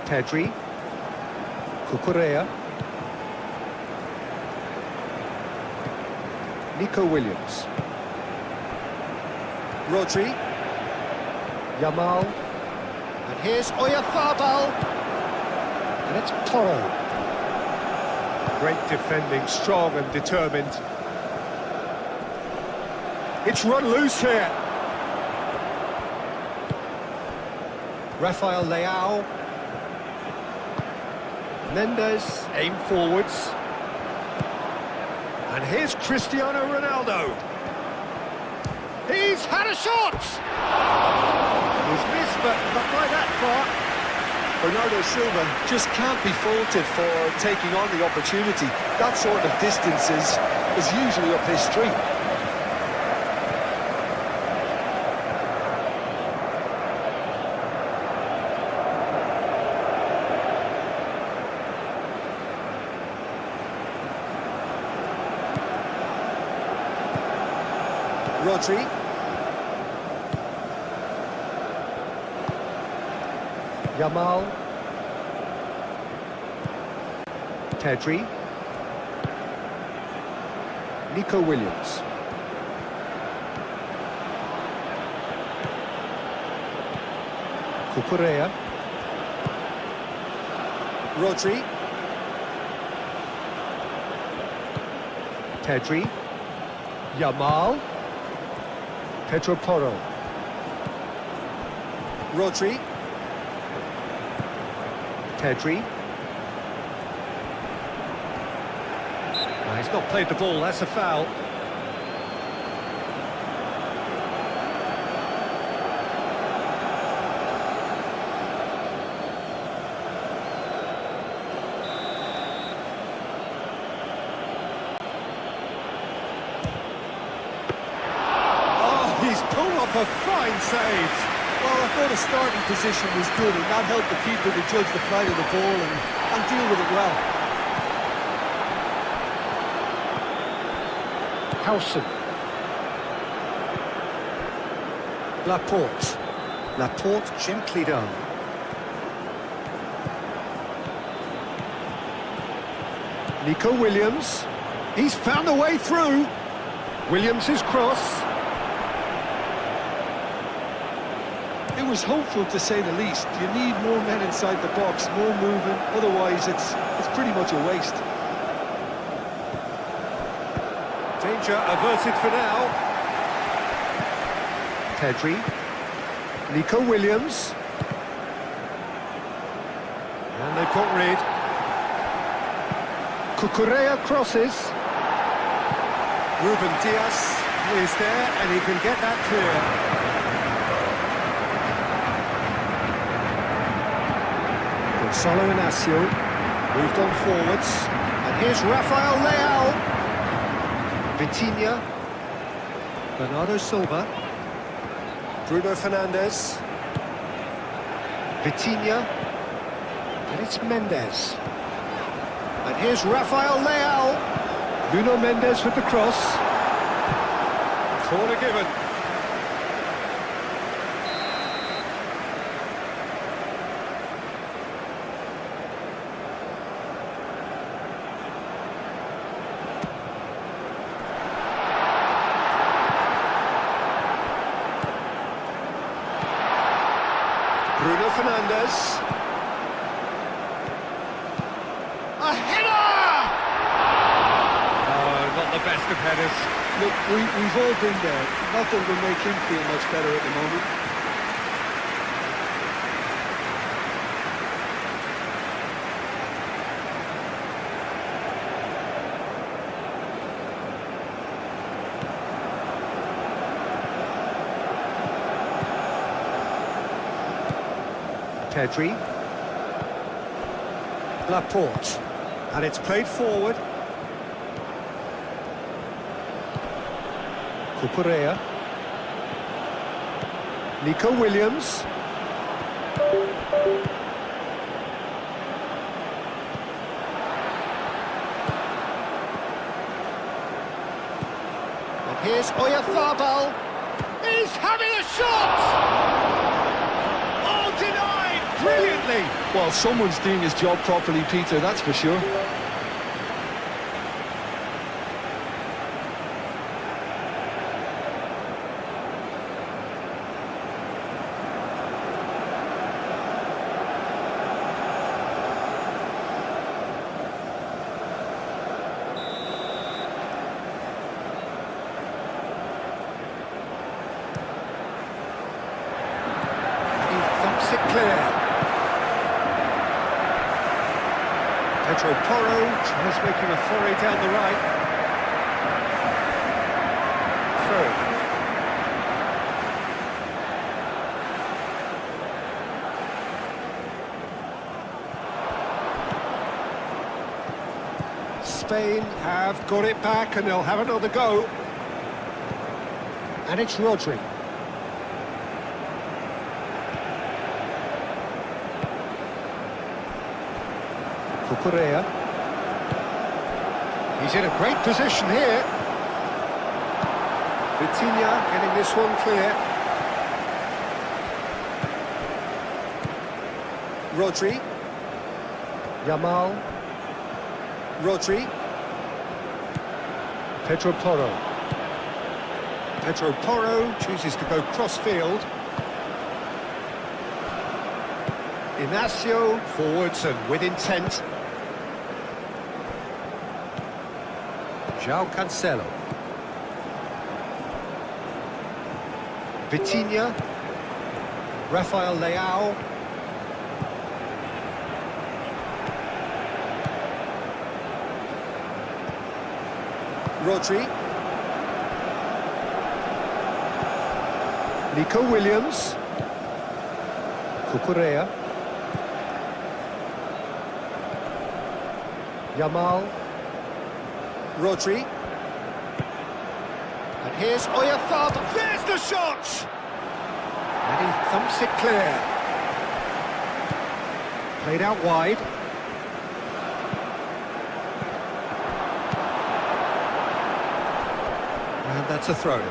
S1: Pedri. Cucurella. Nico Williams. Rodri. Yamal. And here's Oyarzabal. And it's Porro. Great defending, strong and determined. It's run loose here. Rafael Leao. Mendes, aim forwards. And here's Cristiano Ronaldo. He's had a shot! He's missed, but not by that far.
S2: Bernardo Silva just can't be faulted for taking on the opportunity. That sort of distance is usually up his street.
S1: Rodri. Yamal. Pedri. Nico Williams. Cucurella. Rodri. Pedri. Yamal. Pedro Porro. Rodri. Pedri. He's not played the ball, that's a foul. He's pulled off a fine save.
S2: Well, I thought his starting position was good, and that helped the keeper to judge the flight of the ball and deal with it well.
S1: Howson. Laporte. Laporte gently down. Nico Williams. He's found a way through. Williams' cross.
S2: It was hopeful, to say the least. You need more men inside the box, more movement. Otherwise, it's pretty much a waste.
S1: Danger averted for now. Pedri. Nico Williams. And they've got rid. Cucurella crosses. Ruben Dias is there, and he can get that clear. Gonzalo Inacio moved on forwards, and here's Rafael Leao. Vitinha, Bernardo Silva, Bruno Fernandes, Vitinha, and it's Mendes. And here's Rafael Leao. Nuno Mendes with the cross. Corner given. Bruno Fernandes. A header! Oh, not the best of headers.
S2: Look, we've all been there. Not that it will make him feel much better at the moment.
S1: Pedri. Laporte. And it's played forward. Cucurella. Nico Williams. And here's Oyarzabal. He's having a shot! Oh, denied brilliantly!
S2: Well, someone's doing his job properly, Peter, that's for sure.
S1: It clear. Pedro Porro tries making a foray down the right. Through. Spain have got it back and they'll have another go. And it's Rodri. Cucurella. He's in a great position here. Vitinha getting this one clear. Rodri. Yamal. Rodri. Pedro Porro. Pedro Porro chooses to go cross-field. Inacio forwards and with intent. João Cancelo. Vitinha. Rafael Leao. Rodri. Nico Williams. Cucurella. Yamal. Rodri. And here's Oyarzabal. There's the shot! And he thumps it clear. Played out wide. And that's a throw.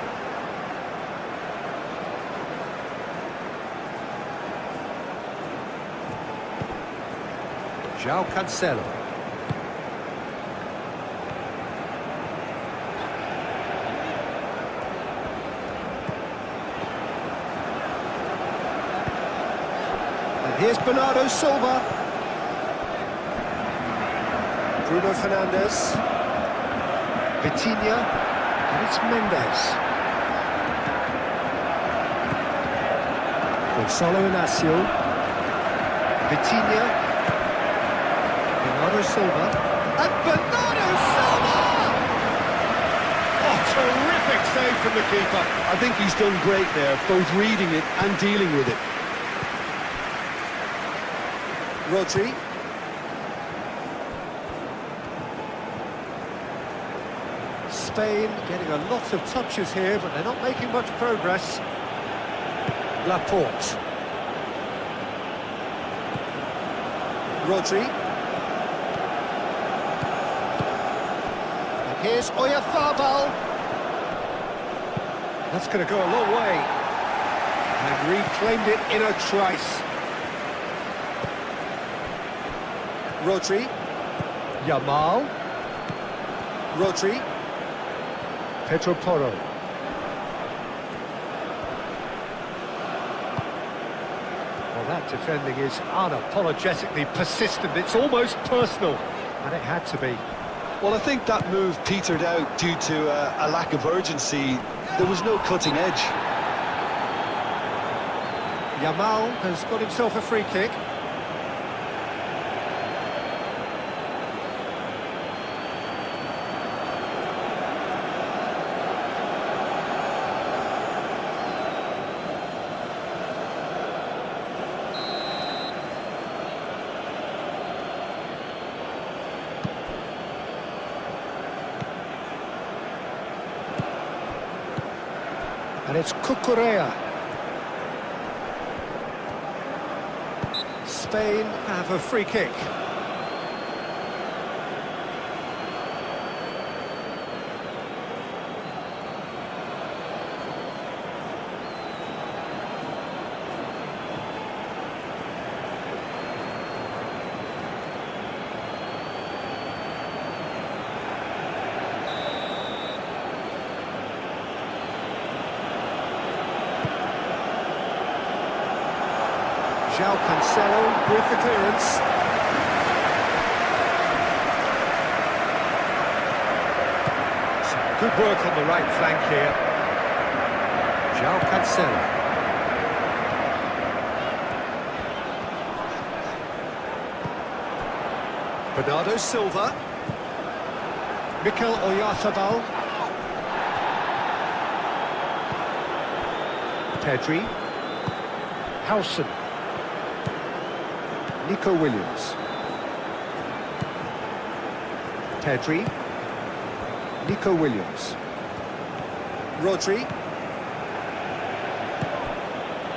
S1: João Cancelo. And here's Bernardo Silva. Bruno Fernandes. Vitinha. And it's Mendes. Gonzalo Inacio. Vitinha. Bernardo Silva. And Bernardo Silva! Oh, terrific save from the keeper.
S2: I think he's done great there, both reading it and dealing with it.
S1: Rodri. Spain getting a lot of touches here, but they're not making much progress. Laporte. Rodri. And here's Oyarzabal. That's going to go a long way. And reclaimed it in a trice. Rodri. Yamal. Rodri. Pedro Porro. Well, that defending is unapologetically persistent. It's almost personal, and it had to be.
S2: Well, I think that move petered out due to a lack of urgency. There was no cutting edge.
S1: Yamal has got himself a free kick. And it's Cucurella. Spain have a free kick. João Cancelo with the clearance. Some good work on the right flank here. João Cancelo. Bernardo Silva. Mikel Oyarzabal. Pedri. Howson. Nico Williams. Pedri. Nico Williams. Rodri.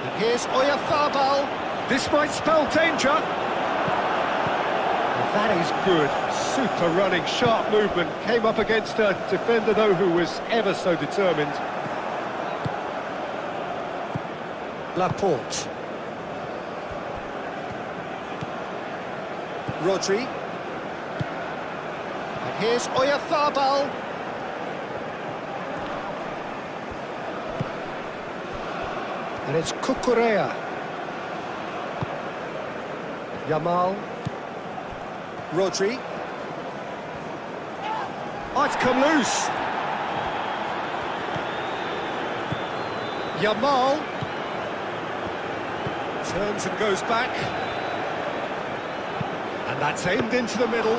S1: And here's Oyarzabal. This might spell danger. And that is good. Super running, sharp movement. Came up against a defender, though, who was ever so determined. Laporte. Rodri. And here's Oyarzabal. And it's Cucurella. Yamal. Rodri. Oh, it's come loose. Yamal. Turns and goes back. And that's aimed into the middle.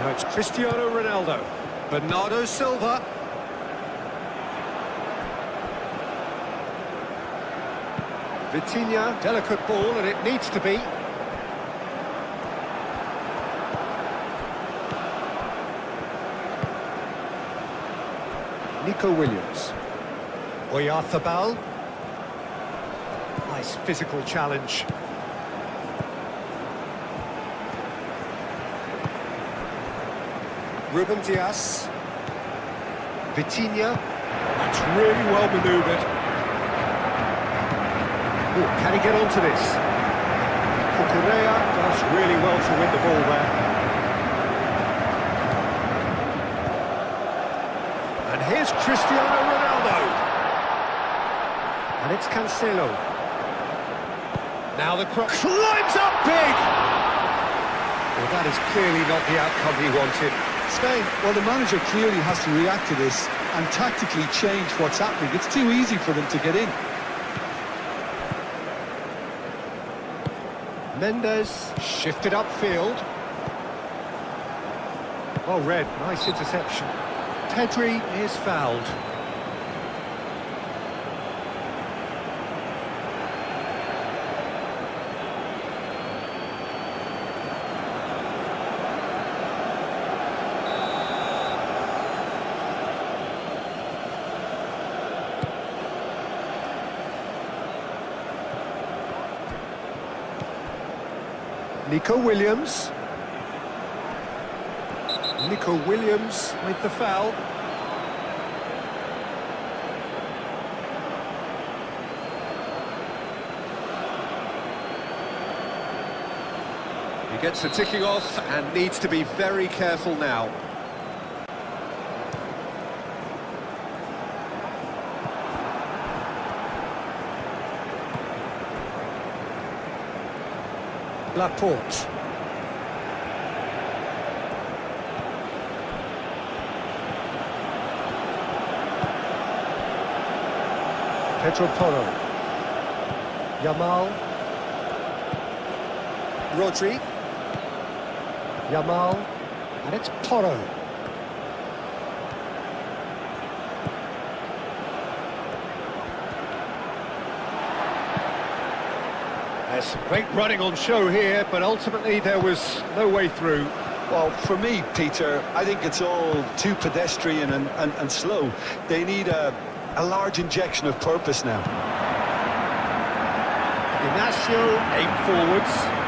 S1: Now it's Cristiano Ronaldo. Bernardo Silva. Vitinha, delicate ball, and it needs to be. Nico Williams. Oyarzabal. Nice physical challenge. Ruben Dias. Vitinha. That's really well manoeuvred. Ooh, can he get onto this? Cucurella does really well to win the ball there. And here's Cristiano Ronaldo. And it's Cancelo. Now the cross climbs up big! Well, that is clearly not the outcome he wanted.
S2: Spain, well, the manager clearly has to react to this and tactically change what's happening. It's too easy for them to get in.
S1: Mendes shifted upfield. Well read, nice interception. Pedri is fouled. Nico Williams. Nico Williams with the foul. He gets the ticking off and needs to be very careful now. Laporte. Pedro Porro. Yamal. Rodri. Yamal. And it's Porro. There's some great running on show here, but ultimately there was no way through.
S2: Well, for me, Peter, I think it's all too pedestrian and slow. They need a large injection of purpose now.
S1: Ignacio aimed forwards.